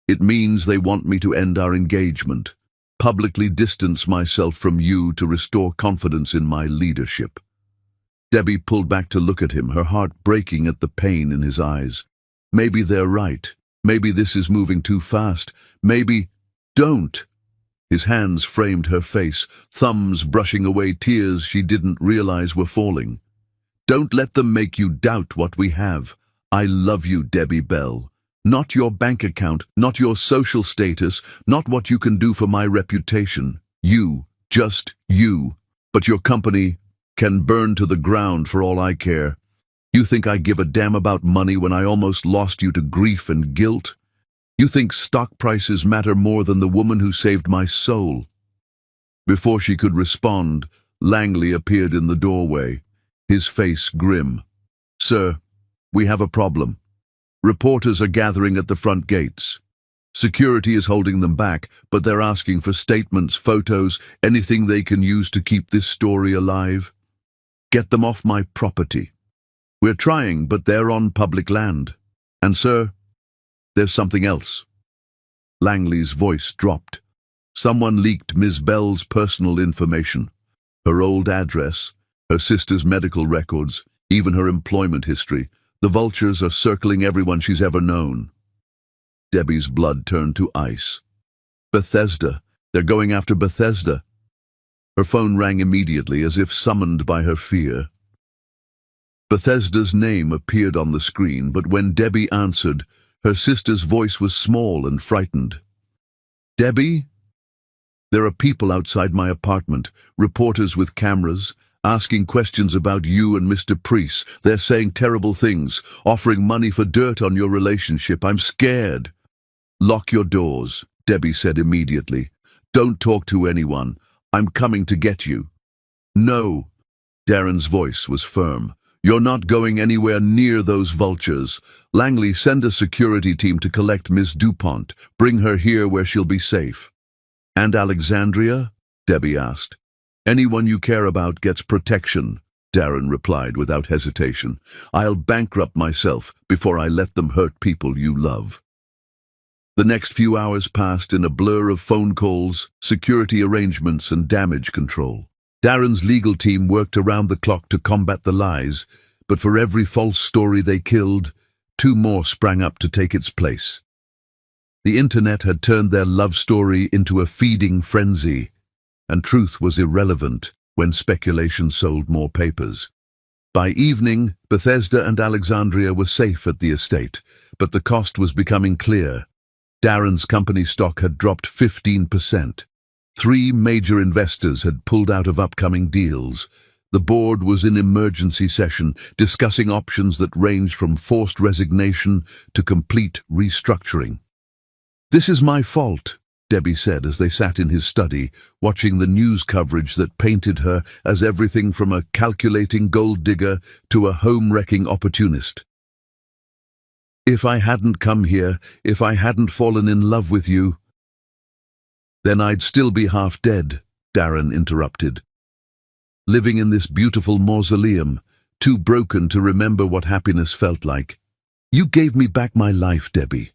It means they want me to end our engagement. publicly distance myself from you to restore confidence in my leadership." Debbie pulled back to look at him, her heart breaking at the pain in his eyes. Maybe they're right. Maybe this is moving too fast. Maybe... Don't! His hands framed her face, thumbs brushing away tears she didn't realize were falling. "Don't let them make you doubt what we have. I love you, Debbie Bell. Not your bank account, not your social status, not what you can do for my reputation. You, just you. But your company can burn to the ground for all I care. You think I give a damn about money when I almost lost you to grief and guilt? You think stock prices matter more than the woman who saved my soul?" Before she could respond, Langley appeared in the doorway, his face grim. "Sir, we have a problem. Reporters are gathering at the front gates. Security is holding them back, but they're asking for statements, photos, anything they can use to keep this story alive. Get them off my property. We're trying, but they're on public land. And sir, there's something else." Langley's voice dropped. Someone leaked Ms. Bell's personal information. Her old address, her sister's medical records, even her employment history. The vultures are circling everyone she's ever known. Debbie's blood turned to ice. "Bethesda. They're going after Bethesda." Her phone rang immediately, as if summoned by her fear. Bethesda's name appeared on the screen, but when Debbie answered, her sister's voice was small and frightened. "Debbie? There are people outside my apartment, reporters with cameras, asking questions about you and Mr. Priest. They're saying terrible things, offering money for dirt on your relationship. I'm scared." "Lock your doors," Debbie said immediately. "Don't talk to anyone. I'm coming to get you." "No." Darren's voice was firm. "You're not going anywhere near those vultures. Langley, send a security team to collect Miss DuPont. Bring her here where she'll be safe." "And Alexandria?" Debbie asked. "Anyone you care about gets protection," Darren replied without hesitation. "I'll bankrupt myself before I let them hurt people you love." The next few hours passed in a blur of phone calls, security arrangements, and damage control. Darren's legal team worked around the clock to combat the lies, but for every false story they killed, 2 more sprang up to take its place. The internet had turned their love story into a feeding frenzy, and truth was irrelevant when speculation sold more papers. By evening, Bethesda and Alexandria were safe at the estate, but the cost was becoming clear. Darren's company stock had dropped 15%. 3 major investors had pulled out of upcoming deals. The board was in emergency session, discussing options that ranged from forced resignation to complete restructuring. "This is my fault," Debbie said as they sat in his study, watching the news coverage that painted her as everything from a calculating gold digger to a home-wrecking opportunist. "If I hadn't come here, if I hadn't fallen in love with you—" "Then I'd still be half dead," Darren interrupted. "Living in this beautiful mausoleum, too broken to remember what happiness felt like. You gave me back my life, Debbie.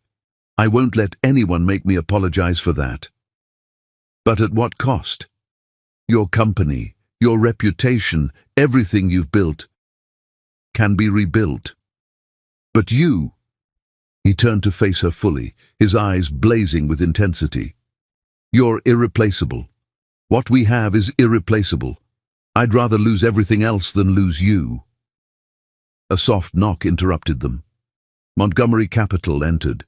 I won't let anyone make me apologize for that. But at what cost? Your company, your reputation, everything you've built can be rebuilt. But you—" He turned to face her fully, his eyes blazing with intensity. "You're irreplaceable. What we have is irreplaceable. I'd rather lose everything else than lose you." A soft knock interrupted them. Montgomery Capital entered,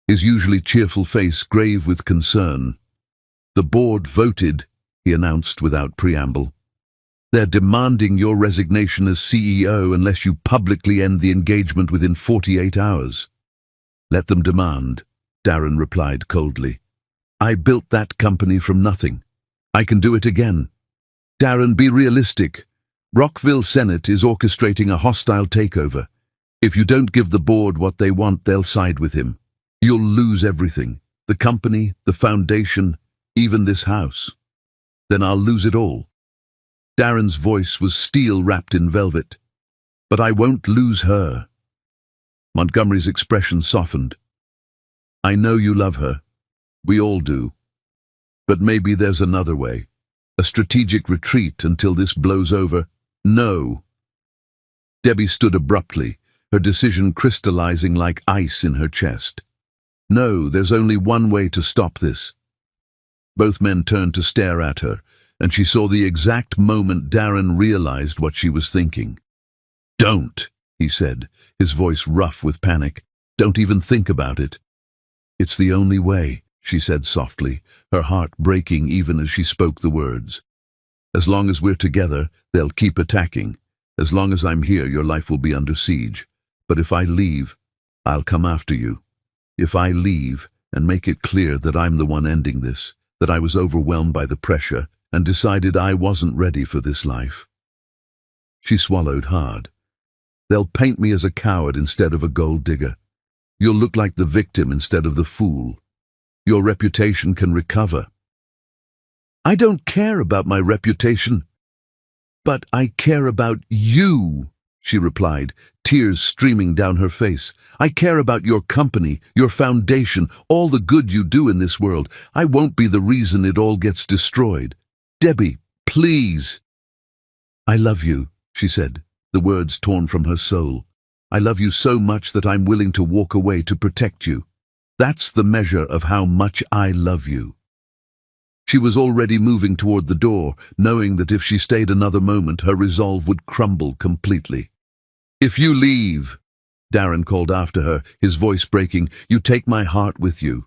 his usually cheerful face grave with concern. "The board voted," he announced without preamble. "They're demanding your resignation as CEO unless you publicly end the engagement within 48 hours. "Let them demand," Darren replied coldly. "I built that company from nothing. I can do it again." "Darren, be realistic. Rockville Senate is orchestrating a hostile takeover. If you don't give the board what they want, they'll side with him. You'll lose everything, the company, the foundation, even this house. Then I'll lose it all." Darren's voice was steel wrapped in velvet. "But I won't lose her." Montgomery's expression softened. "I know you love her. We all do. But maybe there's another way. A strategic retreat until this blows over. No. Debbie stood abruptly, her decision crystallizing like ice in her chest. No, there's only one way to stop this. Both men turned to stare at her, and she saw the exact moment Darren realized what she was thinking. "Don't," he said, his voice rough with panic. "Don't even think about it." "It's the only way," she said softly, her heart breaking even as she spoke the words. "As long as we're together, they'll keep attacking. As long as I'm here, your life will be under siege. But if I leave, I'll come after you. If I leave and make it clear that I'm the one ending this, that I was overwhelmed by the pressure and decided I wasn't ready for this life." She swallowed hard. "They'll paint me as a coward instead of a gold digger. You'll look like the victim instead of the fool. Your reputation can recover." "I don't care about my reputation." "But I care about you," she replied, tears streaming down her face. "I care about your company, your foundation, all the good you do in this world. I won't be the reason it all gets destroyed. Debbie, please." "I love you," she said, the words torn from her soul. "I love you so much that I'm willing to walk away to protect you. That's the measure of how much I love you." She was already moving toward the door, knowing that if she stayed another moment, her resolve would crumble completely. "If you leave," Darren called after her, his voice breaking, "you take my heart with you."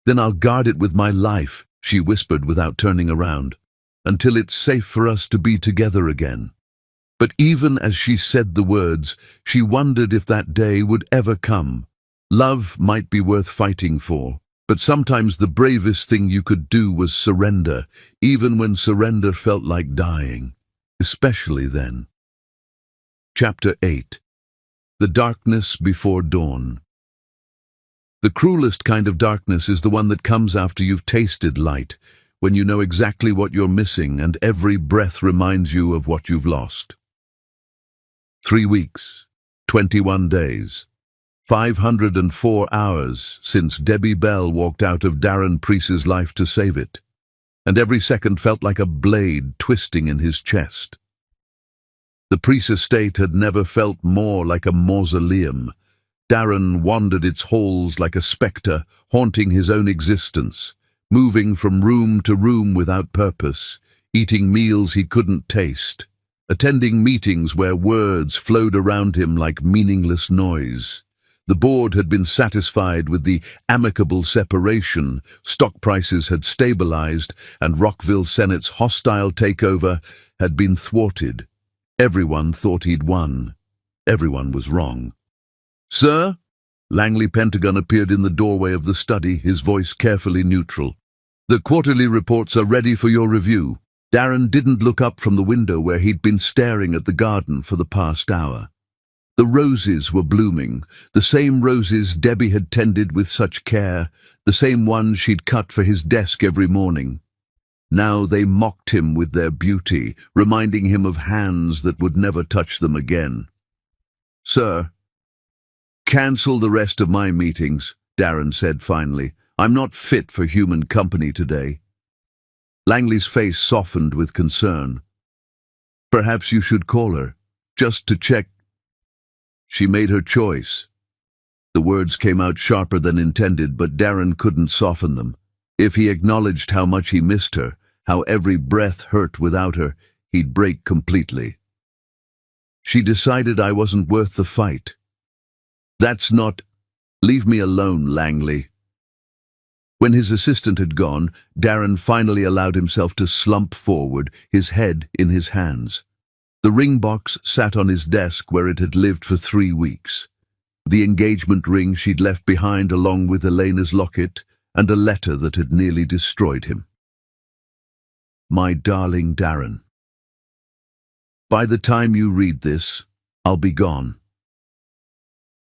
"Then I'll guard it with my life," she whispered without turning around, "until it's safe for us to be together again." But even as she said the words, she wondered if that day would ever come. Love might be worth fighting for, but sometimes the bravest thing you could do was surrender, even when surrender felt like dying, especially then. Chapter 8. The Darkness Before Dawn. The cruelest kind of darkness is the one that comes after you've tasted light, when you know exactly what you're missing and every breath reminds you of what you've lost. 3 weeks, 21 days, 504 hours since Debbie Bell walked out of Darren Preece's life to save it, and every second felt like a blade twisting in his chest. The Preece estate had never felt more like a mausoleum. Darren wandered its halls like a spectre, haunting his own existence, moving from room to room without purpose, eating meals he couldn't taste, attending meetings where words flowed around him like meaningless noise. The board had been satisfied with the amicable separation, stock prices had stabilized, and Rockville Senate's hostile takeover had been thwarted. Everyone thought he'd won. Everyone was wrong. "Sir?" Langley Pentagon appeared in the doorway of the study, his voice carefully neutral. "The quarterly reports are ready for your review." Darren didn't look up from the window where he'd been staring at the garden for the past hour. The roses were blooming, the same roses Debbie had tended with such care, the same ones she'd cut for his desk every morning. Now they mocked him with their beauty, reminding him of hands that would never touch them again. "Sir?" "Cancel the rest of my meetings," Darren said finally. "I'm not fit for human company today." Langley's face softened with concern. "Perhaps you should call her, just to check." "She made her choice." The words came out sharper than intended, but Darren couldn't soften them. If he acknowledged how much he missed her, how every breath hurt without her, he'd break completely. "She decided I wasn't worth the fight." "That's not—" "Leave me alone, Langley." When his assistant had gone, Darren finally allowed himself to slump forward, his head in his hands. The ring box sat on his desk where it had lived for 3 weeks. The engagement ring she'd left behind along with Elena's locket, and a letter that had nearly destroyed him. "My darling Darren, by the time you read this, I'll be gone.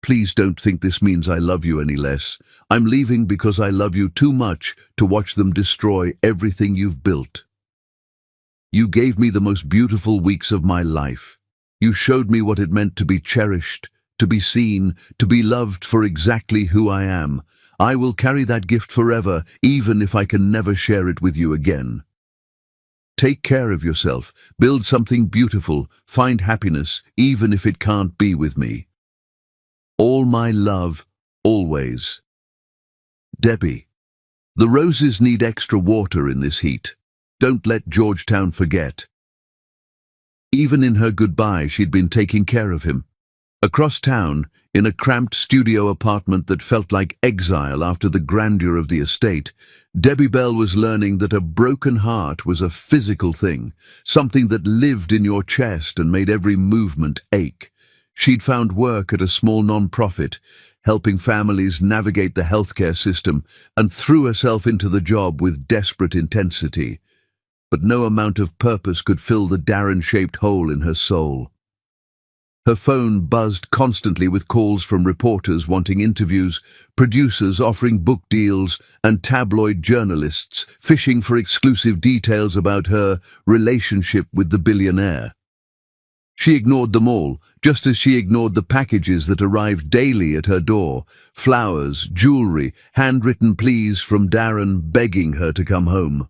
Please don't think this means I love you any less. I'm leaving because I love you too much to watch them destroy everything you've built. You gave me the most beautiful weeks of my life. You showed me what it meant to be cherished, to be seen, to be loved for exactly who I am. I will carry that gift forever, even if I can never share it with you again. Take care of yourself, build something beautiful, find happiness, even if it can't be with me. All my love, always. Debbie. The roses need extra water in this heat. Don't let Georgetown forget. Even in her goodbye, she'd been taking care of him. Across town, in a cramped studio apartment that felt like exile after the grandeur of the estate, Debbie Bell was learning that a broken heart was a physical thing, something that lived in your chest and made every movement ache. She'd found work at a small non-profit, helping families navigate the healthcare system, and threw herself into the job with desperate intensity. But no amount of purpose could fill the Darren-shaped hole in her soul. Her phone buzzed constantly with calls from reporters wanting interviews, producers offering book deals, and tabloid journalists fishing for exclusive details about her relationship with the billionaire. She ignored them all, just as she ignored the packages that arrived daily at her door, flowers, jewelry, handwritten pleas from Darren begging her to come home.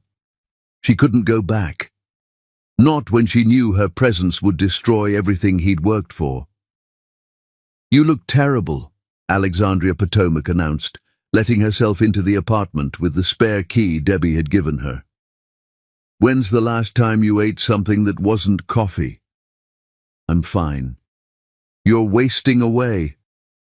She couldn't go back. Not when she knew her presence would destroy everything he'd worked for. "You look terrible," Alexandria Potomac announced, letting herself into the apartment with the spare key Debbie had given her. "When's the last time you ate something that wasn't coffee?" "I'm fine." "You're wasting away.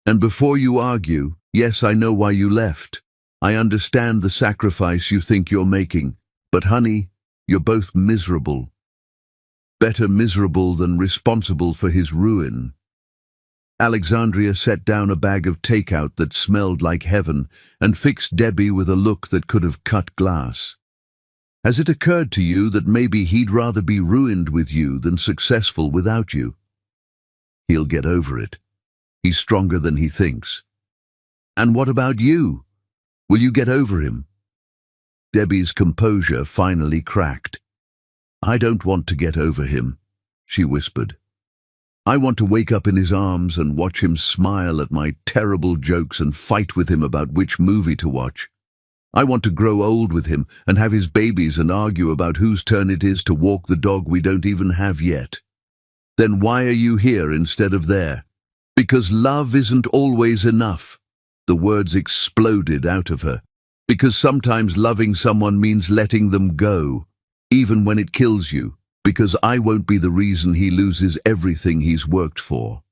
And before you argue, yes, I know why you left. I understand the sacrifice you think you're making. But honey, you're both miserable. Better miserable than responsible for his ruin." Alexandria set down a bag of takeout that smelled like heaven and fixed Debbie with a look that could have cut glass. "Has it occurred to you that maybe he'd rather be ruined with you than successful without you? He'll get over it. He's stronger than he thinks." "And what about you? Will you get over him?" Debbie's composure finally cracked. "I don't want to get over him," she whispered. "I want to wake up in his arms and watch him smile at my terrible jokes and fight with him about which movie to watch. I want to grow old with him and have his babies and argue about whose turn it is to walk the dog we don't even have yet." "Then why are you here instead of there?" "Because love isn't always enough." The words exploded out of her. "Because sometimes loving someone means letting them go, even when it kills you. Because I won't be the reason he loses everything he's worked for."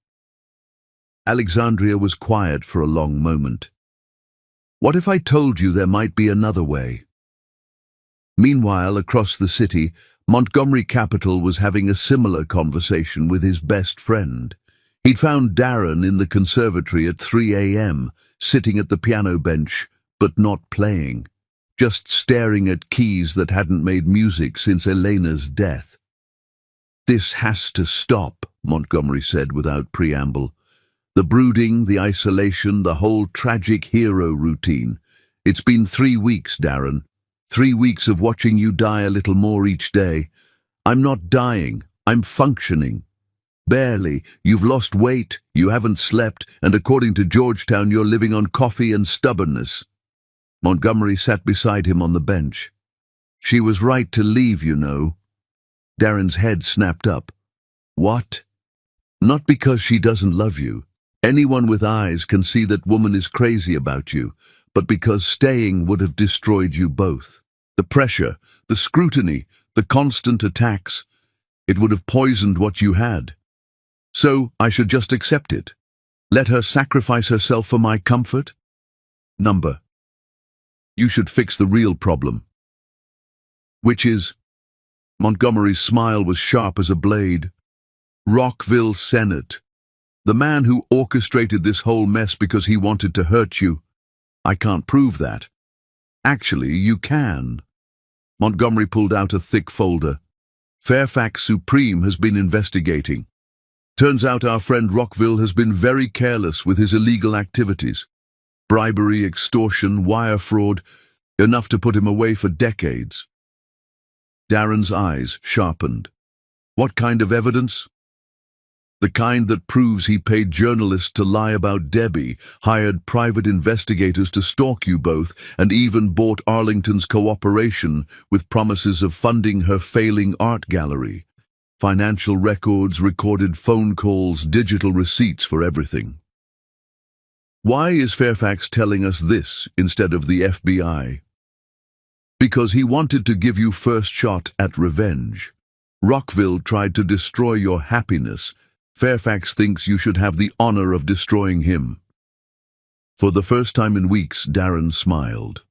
Alexandria was quiet for a long moment. "What if I told you there might be another way?" Meanwhile, across the city, Montgomery Capital was having a similar conversation with his best friend. He'd found Darren in the conservatory at 3 a.m., sitting at the piano bench, but not playing, just staring at keys that hadn't made music since Elena's death. "This has to stop," Montgomery said without preamble. "The brooding, the isolation, the whole tragic hero routine. It's been 3 weeks, Darren. 3 weeks of watching you die a little more each day. I'm not dying, I'm functioning. Barely. You've lost weight, you haven't slept, and according to Georgetown, you're living on coffee and stubbornness." Montgomery sat beside him on the bench. "She was right to leave, you know." Darren's head snapped up. "What?" "Not because she doesn't love you. Anyone with eyes can see that woman is crazy about you, but because staying would have destroyed you both. The pressure, the scrutiny, the constant attacks, it would have poisoned what you had. So I should just accept it. Let her sacrifice herself for my comfort? Number. You should fix the real problem. Which is?" Montgomery's smile was sharp as a blade. "Rockville Senate. The man who orchestrated this whole mess because he wanted to hurt you. I can't prove that." "Actually, you can." Montgomery pulled out a thick folder. "Fairfax Supreme has been investigating. Turns out our friend Rockville has been very careless with his illegal activities. Bribery, extortion, wire fraud, enough to put him away for decades." Darren's eyes sharpened. "What kind of evidence?" The kind that proves he paid journalists to lie about Debbie, hired private investigators to stalk you both, and even bought Arlington's cooperation with promises of funding her failing art gallery. Financial records, recorded phone calls, digital receipts for everything. Why is Fairfax telling us this instead of the FBI? Because he wanted to give you first shot at revenge. Rockville tried to destroy your happiness. Fairfax thinks you should have the honor of destroying him. For the first time in weeks, Darren smiled.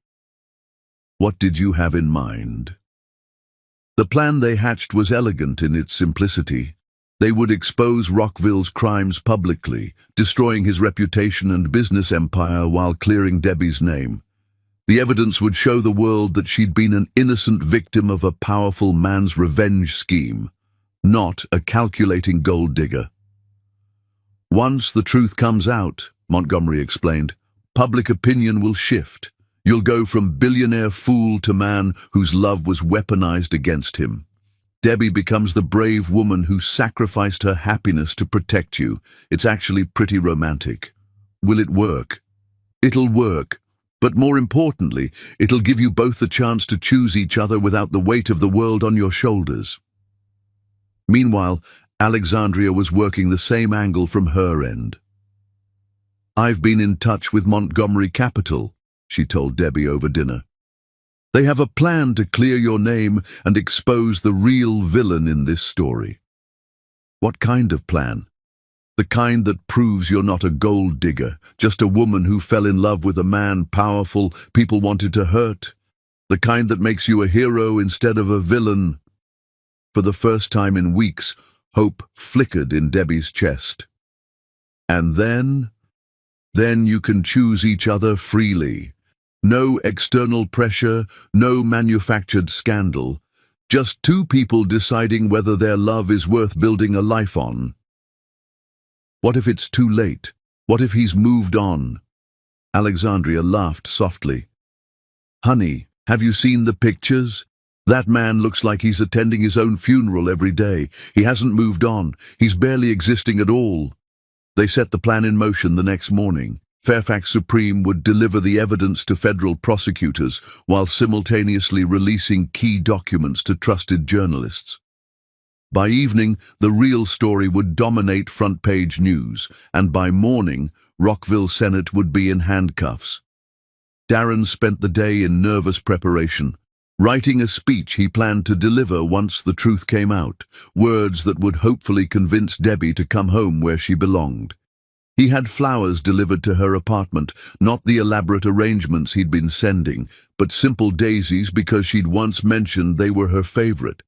What did you have in mind? The plan they hatched was elegant in its simplicity. They would expose Rockville's crimes publicly, destroying his reputation and business empire while clearing Debbie's name. The evidence would show the world that she'd been an innocent victim of a powerful man's revenge scheme, not a calculating gold digger. Once the truth comes out, Montgomery explained, public opinion will shift. You'll go from billionaire fool to man whose love was weaponized against him. Debbie becomes the brave woman who sacrificed her happiness to protect you. It's actually pretty romantic. Will it work? It'll work. But more importantly, it'll give you both the chance to choose each other without the weight of the world on your shoulders. Meanwhile, Alexandria was working the same angle from her end. I've been in touch with Montgomery Capital, she told Debbie over dinner. They have a plan to clear your name and expose the real villain in this story. What kind of plan? The kind that proves you're not a gold digger, just a woman who fell in love with a man powerful people wanted to hurt. The kind that makes you a hero instead of a villain. For the first time in weeks, hope flickered in Debbie's chest. And then you can choose each other freely. No external pressure, no manufactured scandal. Just two people deciding whether their love is worth building a life on. What if it's too late? What if he's moved on? Alexandria laughed softly. Honey, have you seen the pictures? That man looks like he's attending his own funeral every day. He hasn't moved on. He's barely existing at all. They set the plan in motion the next morning. Fairfax Supreme would deliver the evidence to federal prosecutors while simultaneously releasing key documents to trusted journalists. By evening, the real story would dominate front-page news, and by morning, Rockville Senate would be in handcuffs. Darren spent the day in nervous preparation, writing a speech he planned to deliver once the truth came out, words that would hopefully convince Debbie to come home where she belonged. He had flowers delivered to her apartment, not the elaborate arrangements he'd been sending, but simple daisies because she'd once mentioned they were her favorite.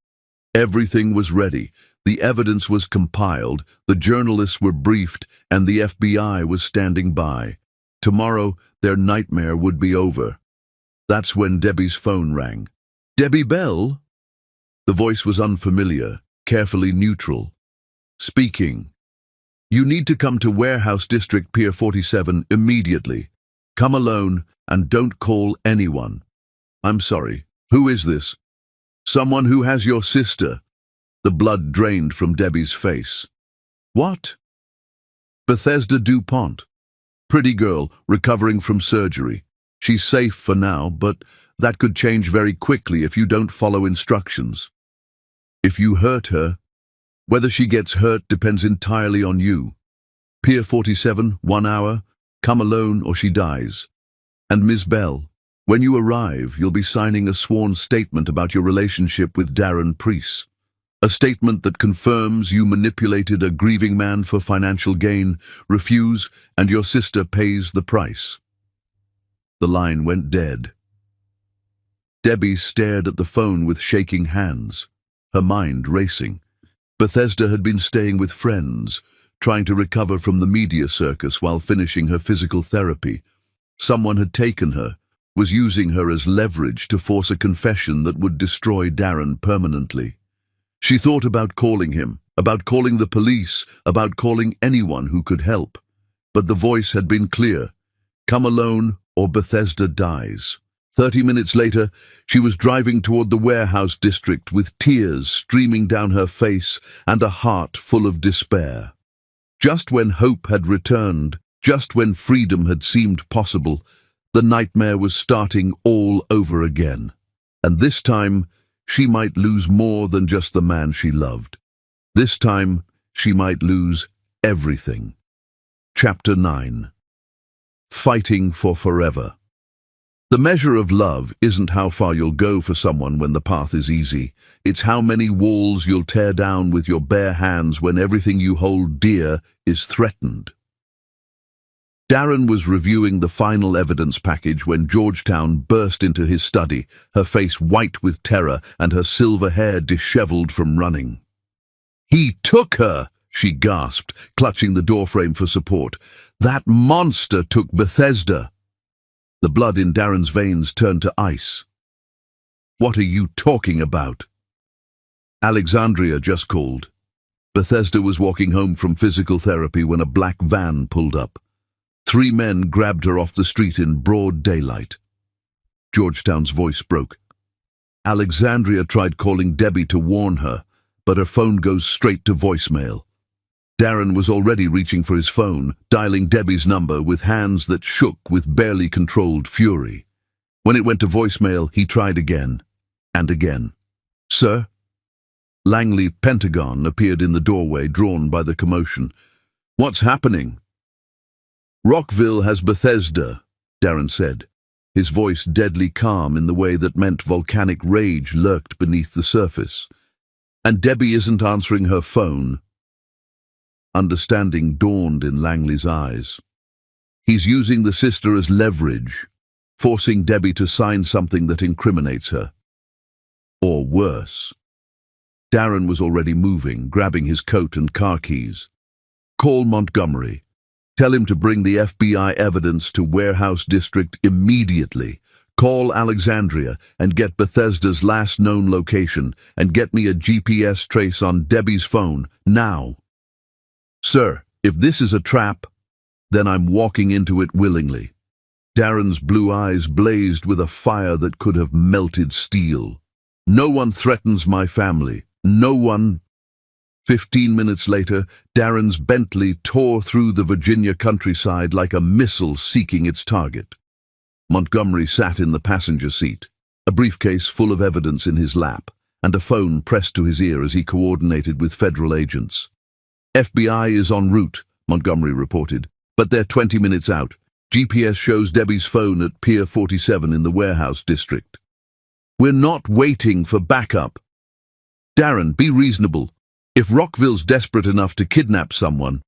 Everything was ready. The evidence was compiled, the journalists were briefed, and the FBI was standing by. Tomorrow, their nightmare would be over. That's when Debbie's phone rang. Debbie Bell? The voice was unfamiliar, carefully neutral. Speaking. You need to come to Warehouse District Pier 47 immediately. Come alone and don't call anyone. I'm sorry. Who is this? Someone who has your sister. The blood drained from Debbie's face. What? Bethesda DuPont. Pretty girl, recovering from surgery. She's safe for now, but that could change very quickly if you don't follow instructions. If you hurt her, whether she gets hurt depends entirely on you. Pier 47, 1 hour, come alone or she dies. And Ms. Bell, when you arrive, you'll be signing a sworn statement about your relationship with Darren Preece. A statement that confirms you manipulated a grieving man for financial gain, refuse, and your sister pays the price. The line went dead. Debbie stared at the phone with shaking hands, her mind racing. Bethesda had been staying with friends, trying to recover from the media circus while finishing her physical therapy. Someone had taken her, was using her as leverage to force a confession that would destroy Darren permanently. She thought about calling him, about calling the police, about calling anyone who could help. But the voice had been clear. Come alone or Bethesda dies. 30 minutes later, she was driving toward the Warehouse District with tears streaming down her face and a heart full of despair. Just when hope had returned, just when freedom had seemed possible, the nightmare was starting all over again. And this time, she might lose more than just the man she loved. This time, she might lose everything. Chapter 9. Fighting for Forever. The measure of love isn't how far you'll go for someone when the path is easy. It's how many walls you'll tear down with your bare hands when everything you hold dear is threatened. Darren was reviewing the final evidence package when Georgetown burst into his study, her face white with terror and her silver hair disheveled from running. "He took her!" she gasped, clutching the doorframe for support. "That monster took Bethesda!" The blood in Darren's veins turned to ice. "What are you talking about?" Alexandria just called. Bethesda was walking home from physical therapy when a black van pulled up. 3 men grabbed her off the street in broad daylight. Georgetown's voice broke. Alexandria tried calling Debbie to warn her, but her phone goes straight to voicemail. Darren was already reaching for his phone, dialing Debbie's number with hands that shook with barely controlled fury. When it went to voicemail, he tried again, and again. "Sir?" Langley Pentagon appeared in the doorway, drawn by the commotion. "What's happening?" "Rockville has Bethesda," Darren said, his voice deadly calm in the way that meant volcanic rage lurked beneath the surface. "And Debbie isn't answering her phone." Understanding dawned in Langley's eyes. "He's using the sister as leverage, forcing Debbie to sign something that incriminates her. Or worse." Darren was already moving, grabbing his coat and car keys. "Call Montgomery. Tell him to bring the FBI evidence to Warehouse District immediately. Call Alexandria and get Bethesda's last known location, and get me a GPS trace on Debbie's phone, now." "Sir, if this is a trap, then I'm walking into it willingly." Darren's blue eyes blazed with a fire that could have melted steel. "No one threatens my family. No one." 15 minutes later, Darren's Bentley tore through the Virginia countryside like a missile seeking its target. Montgomery sat in the passenger seat, a briefcase full of evidence in his lap, and a phone pressed to his ear as he coordinated with federal agents. "FBI is en route," Montgomery reported, "but they're 20 minutes out. GPS shows Debbie's phone at Pier 47 in the Warehouse District." "We're not waiting for backup." "Darren, be reasonable. If Rockville's desperate enough to kidnap someone,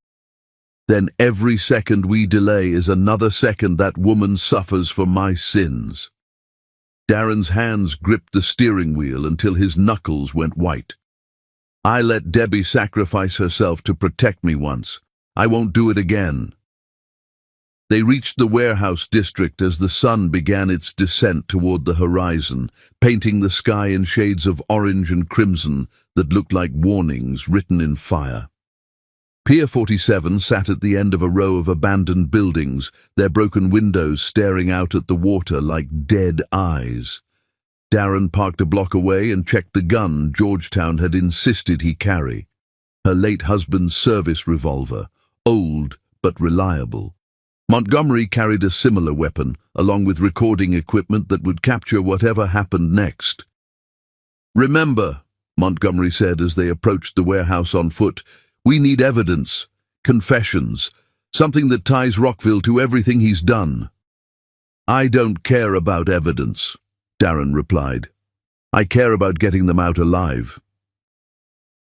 then every second we delay is another second that woman suffers for my sins." Darren's hands gripped the steering wheel until his knuckles went white. "I let Debbie sacrifice herself to protect me once. I won't do it again." They reached the Warehouse District as the sun began its descent toward the horizon, painting the sky in shades of orange and crimson that looked like warnings written in fire. Pier 47 sat at the end of a row of abandoned buildings, their broken windows staring out at the water like dead eyes. Darren parked a block away and checked the gun Georgetown had insisted he carry. Her late husband's service revolver, old but reliable. Montgomery carried a similar weapon, along with recording equipment that would capture whatever happened next. "Remember," Montgomery said as they approached the warehouse on foot, "we need evidence, confessions, something that ties Rockville to everything he's done." "I don't care about evidence," Darren replied. "I care about getting them out alive."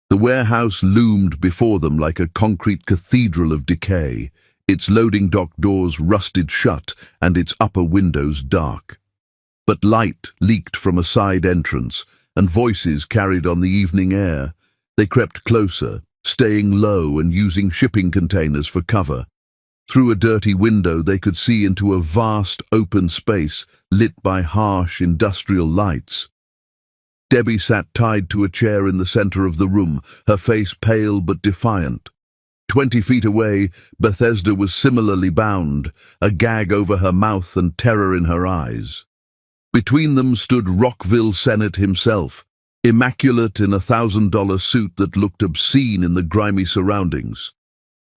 The warehouse loomed before them like a concrete cathedral of decay, its loading dock doors rusted shut and its upper windows dark. But light leaked from a side entrance, and voices carried on the evening air. They crept closer, staying low and using shipping containers for cover. Through a dirty window they could see into a vast open space lit by harsh industrial lights. Debbie sat tied to a chair in the center of the room, her face pale but defiant. 20 feet away, Bethesda was similarly bound, a gag over her mouth and terror in her eyes. Between them stood Rockville Senate himself, immaculate in a $1,000 suit that looked obscene in the grimy surroundings.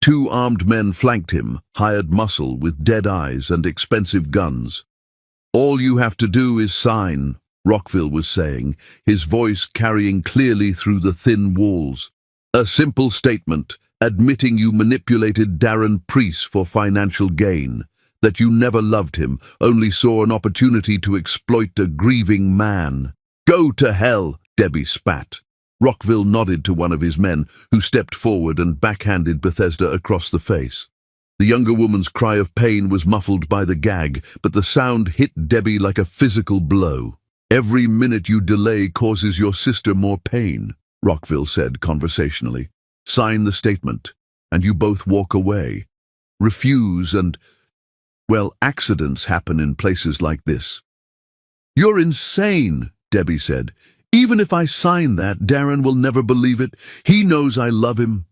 2 armed men flanked him, hired muscle with dead eyes and expensive guns. "All you have to do is sign," Rockville was saying, his voice carrying clearly through the thin walls. "A simple statement, admitting you manipulated Darren Preece for financial gain, that you never loved him, only saw an opportunity to exploit a grieving man." "Go to hell," Debbie spat. Rockville nodded to one of his men, who stepped forward and backhanded Bethesda across the face. The younger woman's cry of pain was muffled by the gag, but the sound hit Debbie like a physical blow. "Every minute you delay causes your sister more pain," Rockville said conversationally. "Sign the statement, and you both walk away. Refuse and, well, accidents happen in places like this." "You're insane," Debbie said. "Even if I sign that, Darren will never believe it. He knows I love him."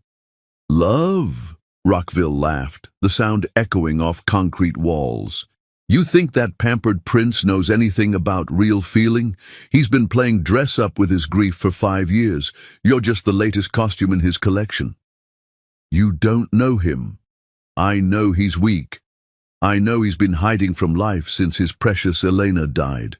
"Love?" Rockville laughed, the sound echoing off concrete walls. "You think that pampered prince knows anything about real feeling? He's been playing dress-up with his grief for 5 years. You're just the latest costume in his collection." "You don't know him. I know he's weak. I know he's been hiding from life since his precious Elena died.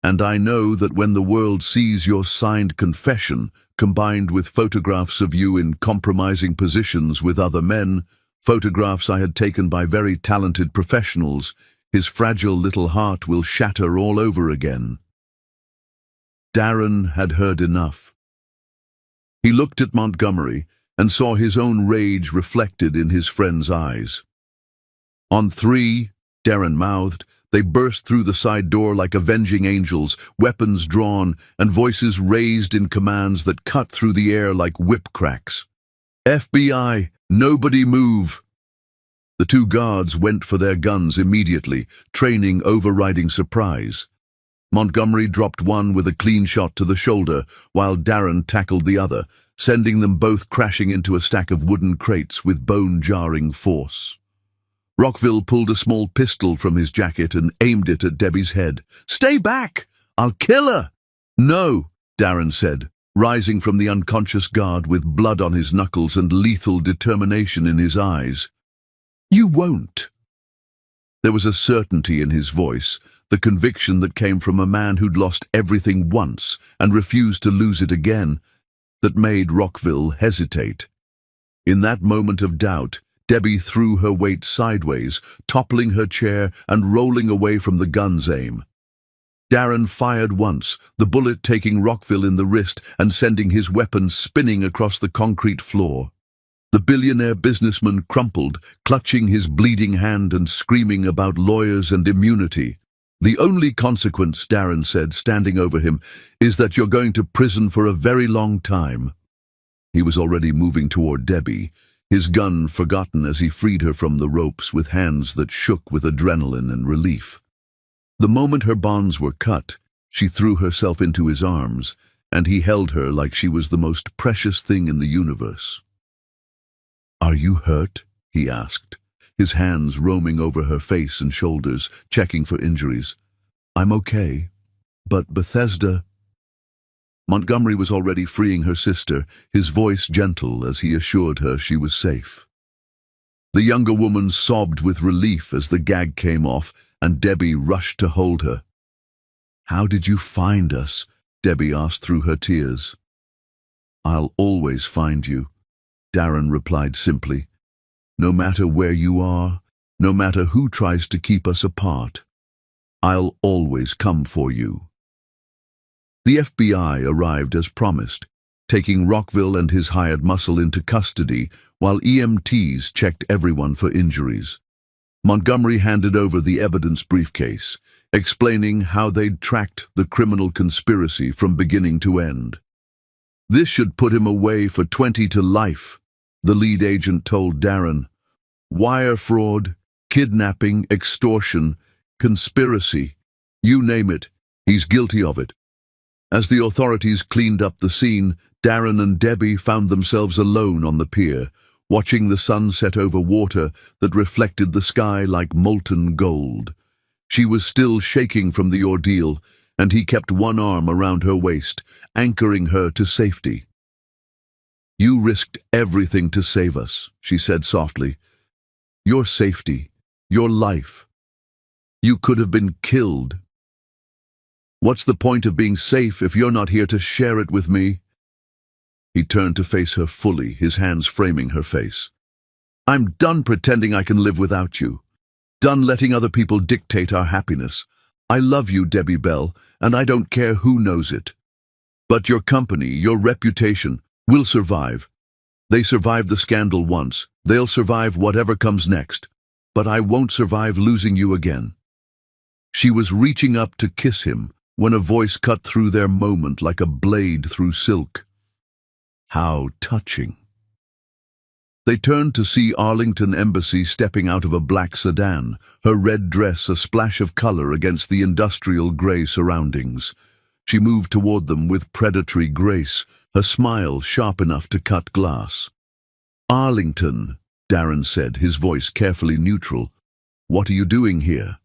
And I know that when the world sees your signed confession, combined with photographs of you in compromising positions with other men, photographs I had taken by very talented professionals, his fragile little heart will shatter all over again." Darren had heard enough. He looked at Montgomery and saw his own rage reflected in his friend's eyes. "On 3, Darren mouthed. They burst through the side door like avenging angels, weapons drawn and voices raised in commands that cut through the air like whip cracks. "FBI, nobody move!" The 2 guards went for their guns immediately, training overriding surprise. Montgomery dropped one with a clean shot to the shoulder, while Darren tackled the other, sending them both crashing into a stack of wooden crates with bone-jarring force. Rockville pulled a small pistol from his jacket and aimed it at Debbie's head. "Stay back! I'll kill her!" "No," Darren said, rising from the unconscious guard with blood on his knuckles and lethal determination in his eyes. "You won't." There was a certainty in his voice, the conviction that came from a man who'd lost everything once and refused to lose it again, that made Rockville hesitate. In that moment of doubt, Debbie threw her weight sideways, toppling her chair and rolling away from the gun's aim. Darren fired once, the bullet taking Rockville in the wrist and sending his weapon spinning across the concrete floor. The billionaire businessman crumpled, clutching his bleeding hand and screaming about lawyers and immunity. "The only consequence," Darren said, standing over him, "is that you're going to prison for a very long time." He was already moving toward Debbie, his gun forgotten as he freed her from the ropes with hands that shook with adrenaline and relief. The moment her bonds were cut, she threw herself into his arms, and he held her like she was the most precious thing in the universe. "Are you hurt?" he asked, his hands roaming over her face and shoulders, checking for injuries. "I'm okay, but Bethesda—" Montgomery was already freeing her sister, his voice gentle as he assured her she was safe. The younger woman sobbed with relief as the gag came off, and Debbie rushed to hold her. "How did you find us?" Debbie asked through her tears. "I'll always find you," Darren replied simply. "No matter where you are, no matter who tries to keep us apart, I'll always come for you." The FBI arrived as promised, taking Rockville and his hired muscle into custody while EMTs checked everyone for injuries. Montgomery handed over the evidence briefcase, explaining how they'd tracked the criminal conspiracy from beginning to end. "This should put him away for 20 to life," the lead agent told Darren. "Wire fraud, kidnapping, extortion, conspiracy, you name it, he's guilty of it." As the authorities cleaned up the scene, Darren and Debbie found themselves alone on the pier, watching the sun set over water that reflected the sky like molten gold. She was still shaking from the ordeal, and he kept one arm around her waist, anchoring her to safety. You risked everything to save us, she said softly. Your safety, your life. You could have been killed. What's the point of being safe if you're not here to share it with me? He turned to face her fully, his hands framing her face. I'm done pretending I can live without you. Done letting other people dictate our happiness. I love you, Debbie Bell, and I don't care who knows it. But your company, your reputation, will survive. They survived the scandal once. They'll survive whatever comes next. But I won't survive losing you again. She was reaching up to kiss him when a voice cut through their moment like a blade through silk. How touching. They turned to see Arlington Embassy stepping out of a black sedan, her red dress a splash of color against the industrial gray surroundings. She moved toward them with predatory grace, her smile sharp enough to cut glass. Arlington, Darren said, his voice carefully neutral. What are you doing here?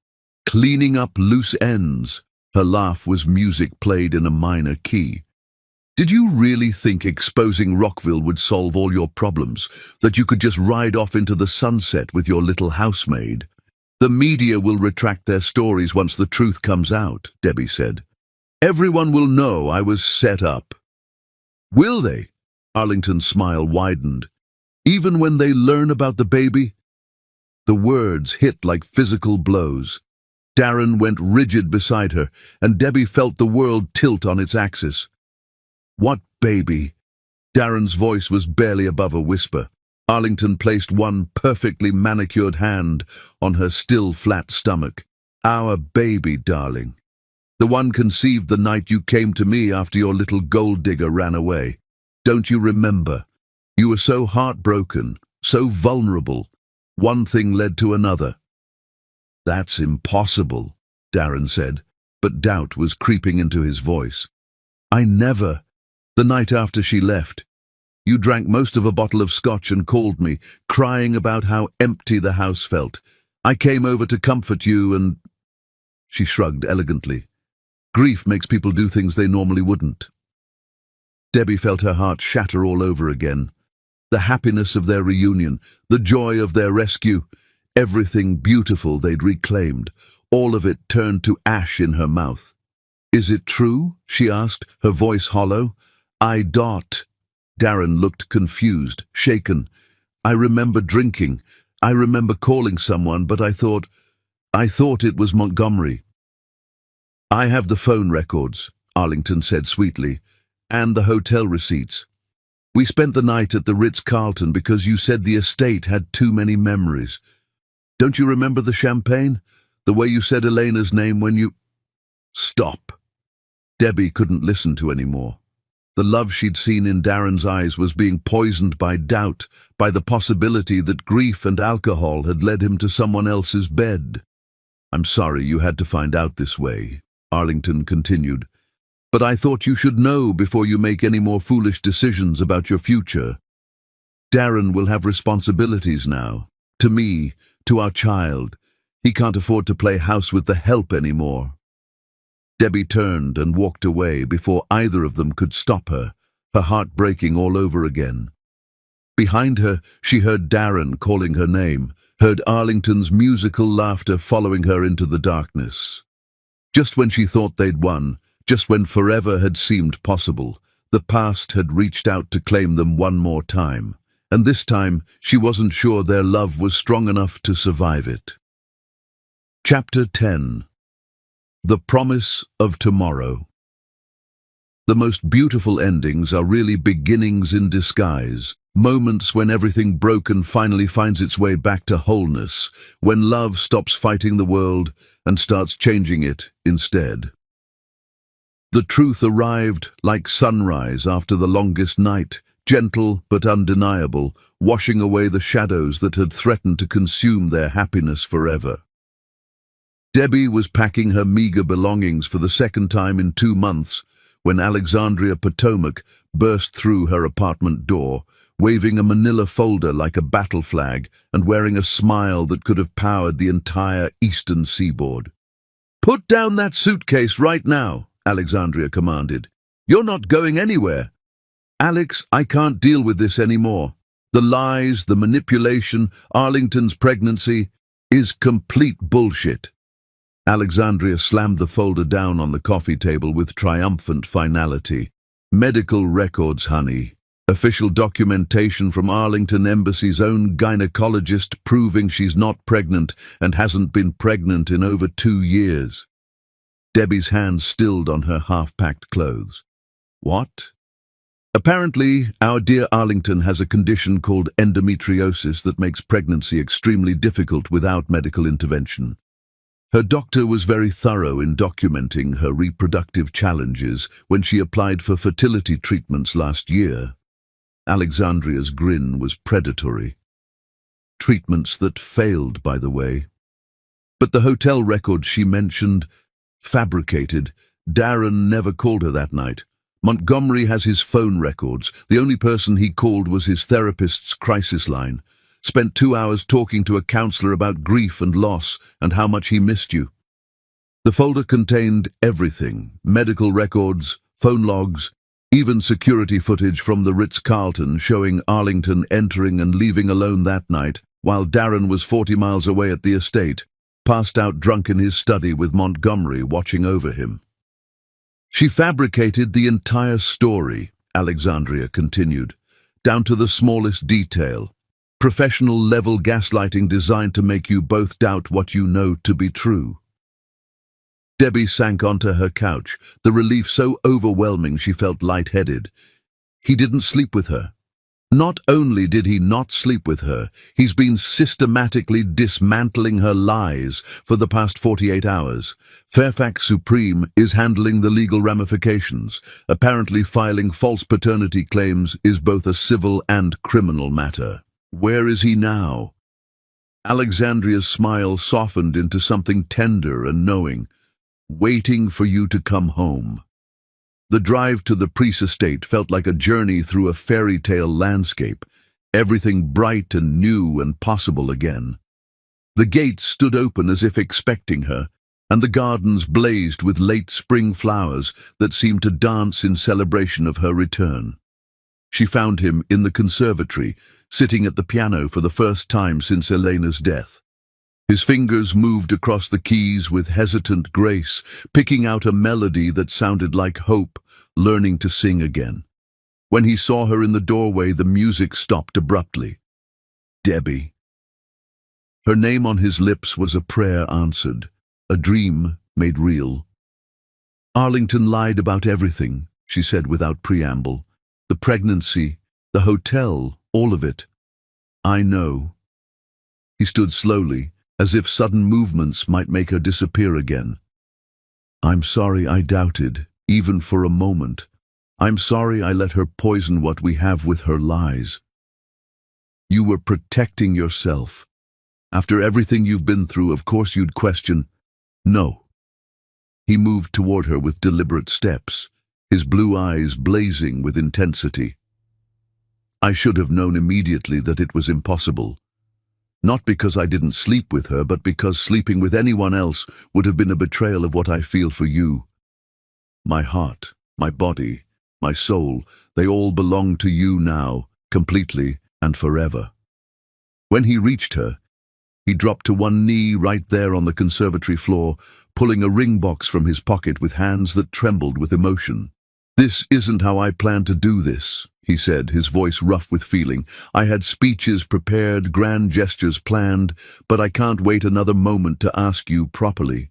Cleaning up loose ends. Her laugh was music played in a minor key. Did you really think exposing Rockville would solve all your problems, that you could just ride off into the sunset with your little housemaid? The media will retract their stories once the truth comes out, Debbie said. Everyone will know I was set up. Will they? Arlington's smile widened. Even when they learn about the baby? The words hit like physical blows. Darren went rigid beside her, and Debbie felt the world tilt on its axis. What baby? Darren's voice was barely above a whisper. Arlington placed one perfectly manicured hand on her still flat stomach. Our baby, darling. The one conceived the night you came to me after your little gold digger ran away. Don't you remember? You were so heartbroken, so vulnerable. One thing led to another. That's impossible, Darren said, but doubt was creeping into his voice. I never. The night after she left, you drank most of a bottle of scotch and called me, crying about how empty the house felt. I came over to comfort you and... She shrugged elegantly. Grief makes people do things they normally wouldn't. Debbie felt her heart shatter all over again. The happiness of their reunion, the joy of their rescue, everything beautiful they'd reclaimed, all of it turned to ash in her mouth. Is it true? She asked, her voice hollow. Darren looked confused, shaken. I remember drinking. I remember calling someone, but I thought it was Montgomery. I have the phone records, Arlington said sweetly, and the hotel receipts. We spent the night at the Ritz-Carlton because you said the estate had too many memories. Don't you remember the champagne? The way you said Elena's name when you... Stop. Debbie couldn't listen to any more. The love she'd seen in Darren's eyes was being poisoned by doubt, by the possibility that grief and alcohol had led him to someone else's bed. I'm sorry you had to find out this way, Arlington continued. But I thought you should know before you make any more foolish decisions about your future. Darren will have responsibilities now. To me, to our child. He can't afford to play house with the help anymore. Debbie turned and walked away before either of them could stop her, her heart breaking all over again. Behind her, she heard Darren calling her name, heard Arlington's musical laughter following her into the darkness. Just when she thought they'd won, just when forever had seemed possible, the past had reached out to claim them one more time, and this time she wasn't sure their love was strong enough to survive it. Chapter 10. The Promise of Tomorrow. The most beautiful endings are really beginnings in disguise, moments when everything broken finally finds its way back to wholeness, when love stops fighting the world and starts changing it instead. The truth arrived like sunrise after the longest night, gentle but undeniable, washing away the shadows that had threatened to consume their happiness forever. Debbie was packing her meager belongings for the second time in 2 months when Alexandria Potomac burst through her apartment door, waving a manila folder like a battle flag and wearing a smile that could have powered the entire eastern seaboard. "Put down that suitcase right now," Alexandria commanded. "You're not going anywhere." Alex, I can't deal with this anymore. The lies, the manipulation, Arlington's pregnancy is complete bullshit. Alexandria slammed the folder down on the coffee table with triumphant finality. Medical records, honey. Official documentation from Arlington Embassy's own gynecologist proving she's not pregnant and hasn't been pregnant in over 2 years. Debbie's hands stilled on her half-packed clothes. What? Apparently, our dear Arlington has a condition called endometriosis that makes pregnancy extremely difficult without medical intervention. Her doctor was very thorough in documenting her reproductive challenges when she applied for fertility treatments last year. Alexandria's grin was predatory. Treatments that failed, by the way. But the hotel records she mentioned, fabricated. Darren never called her that night. Montgomery has his phone records. The only person he called was his therapist's crisis line. Spent 2 hours talking to a counselor about grief and loss and how much he missed you. The folder contained everything: medical records, phone logs, even security footage from the Ritz-Carlton showing Arlington entering and leaving alone that night, while Darren was 40 miles away at the estate, passed out drunk in his study with Montgomery watching over him. She fabricated the entire story, Alexandria continued, down to the smallest detail. Professional-level gaslighting designed to make you both doubt what you know to be true. Debbie sank onto her couch, the relief so overwhelming she felt lightheaded. He didn't sleep with her. Not only did he not sleep with her, he's been systematically dismantling her lies for the past 48 hours. Fairfax Supreme is handling the legal ramifications. Apparently filing false paternity claims is both a civil and criminal matter. Where is he now? Alexandria's smile softened into something tender and knowing. Waiting for you to come home. The drive to the Priest estate felt like a journey through a fairy tale landscape, everything bright and new and possible again. The gates stood open as if expecting her, and the gardens blazed with late spring flowers that seemed to dance in celebration of her return. She found him in the conservatory, sitting at the piano for the first time since Elena's death. His fingers moved across the keys with hesitant grace, picking out a melody that sounded like hope, learning to sing again. When he saw her in the doorway, the music stopped abruptly. Debbie. Her name on his lips was a prayer answered, a dream made real. Arlington lied about everything, she said without preamble. The pregnancy, the hotel, all of it. I know. He stood slowly, as if sudden movements might make her disappear again. I'm sorry I doubted, even for a moment. I'm sorry I let her poison what we have with her lies. You were protecting yourself. After everything you've been through, of course you'd question. No. He moved toward her with deliberate steps, his blue eyes blazing with intensity. I should have known immediately that it was impossible. Not because I didn't sleep with her, but because sleeping with anyone else would have been a betrayal of what I feel for you. My heart, my body, my soul, they all belong to you now, completely and forever. When he reached her, he dropped to one knee right there on the conservatory floor, pulling a ring box from his pocket with hands that trembled with emotion. This isn't how I planned to do this, he said, his voice rough with feeling. I had speeches prepared, grand gestures planned, but I can't wait another moment to ask you properly.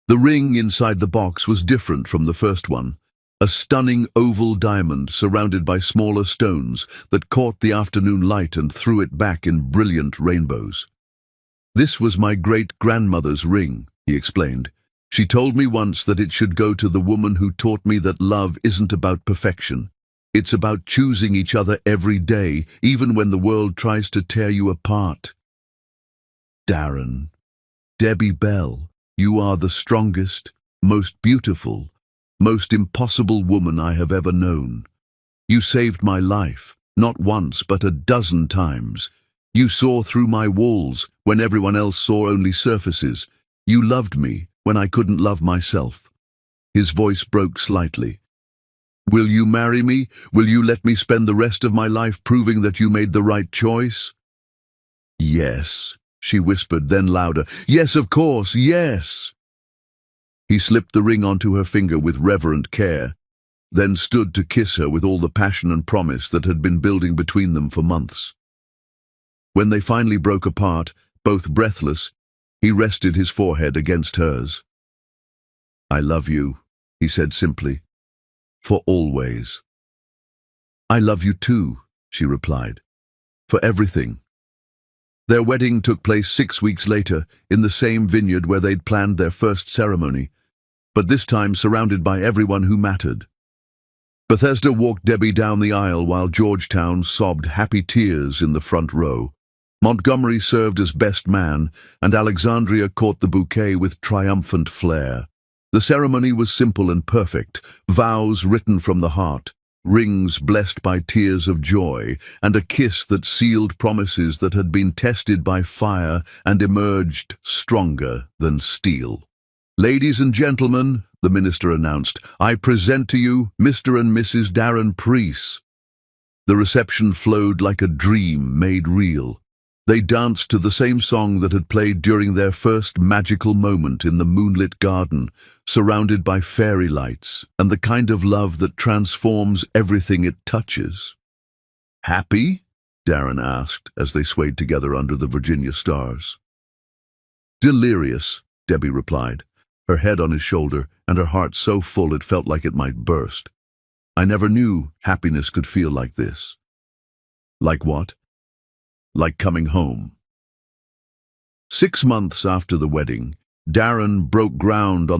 The ring inside the box was different from the first one. A stunning oval diamond surrounded by smaller stones that caught the afternoon light and threw it back in brilliant rainbows. This was my great-grandmother's ring, he explained. She told me once that it should go to the woman who taught me that love isn't about perfection. It's about choosing each other every day, even when the world tries to tear you apart. Darren, Debbie Bell, you are the strongest, most beautiful, most impossible woman I have ever known. You saved my life, not once but a dozen times. You saw through my walls when everyone else saw only surfaces. You loved me when I couldn't love myself. His voice broke slightly. Will you marry me? Will you let me spend the rest of my life proving that you made the right choice? Yes, she whispered, then louder. Yes, of course, yes. He slipped the ring onto her finger with reverent care, then stood to kiss her with all the passion and promise that had been building between them for months. When they finally broke apart, both breathless, he rested his forehead against hers. I love you, he said simply, for always. I love you too, she replied, for everything. Their wedding took place 6 weeks later in the same vineyard where they'd planned their first ceremony, but this time surrounded by everyone who mattered. Bethesda walked Debbie down the aisle while Georgetown sobbed happy tears in the front row. Montgomery served as best man, and Alexandria caught the bouquet with triumphant flair. The ceremony was simple and perfect, vows written from the heart, rings blessed by tears of joy, and a kiss that sealed promises that had been tested by fire and emerged stronger than steel. Ladies and gentlemen, the minister announced, I present to you Mr. and Mrs. Darren Preece. The reception flowed like a dream made real. They danced to the same song that had played during their first magical moment in the moonlit garden, surrounded by fairy lights and the kind of love that transforms everything it touches. Happy? Darren asked as they swayed together under the Virginia stars. Delirious, Debbie replied, her head on his shoulder and her heart so full it felt like it might burst. I never knew happiness could feel like this. Like what? Like coming home. 6 months after the wedding, Darren broke ground on the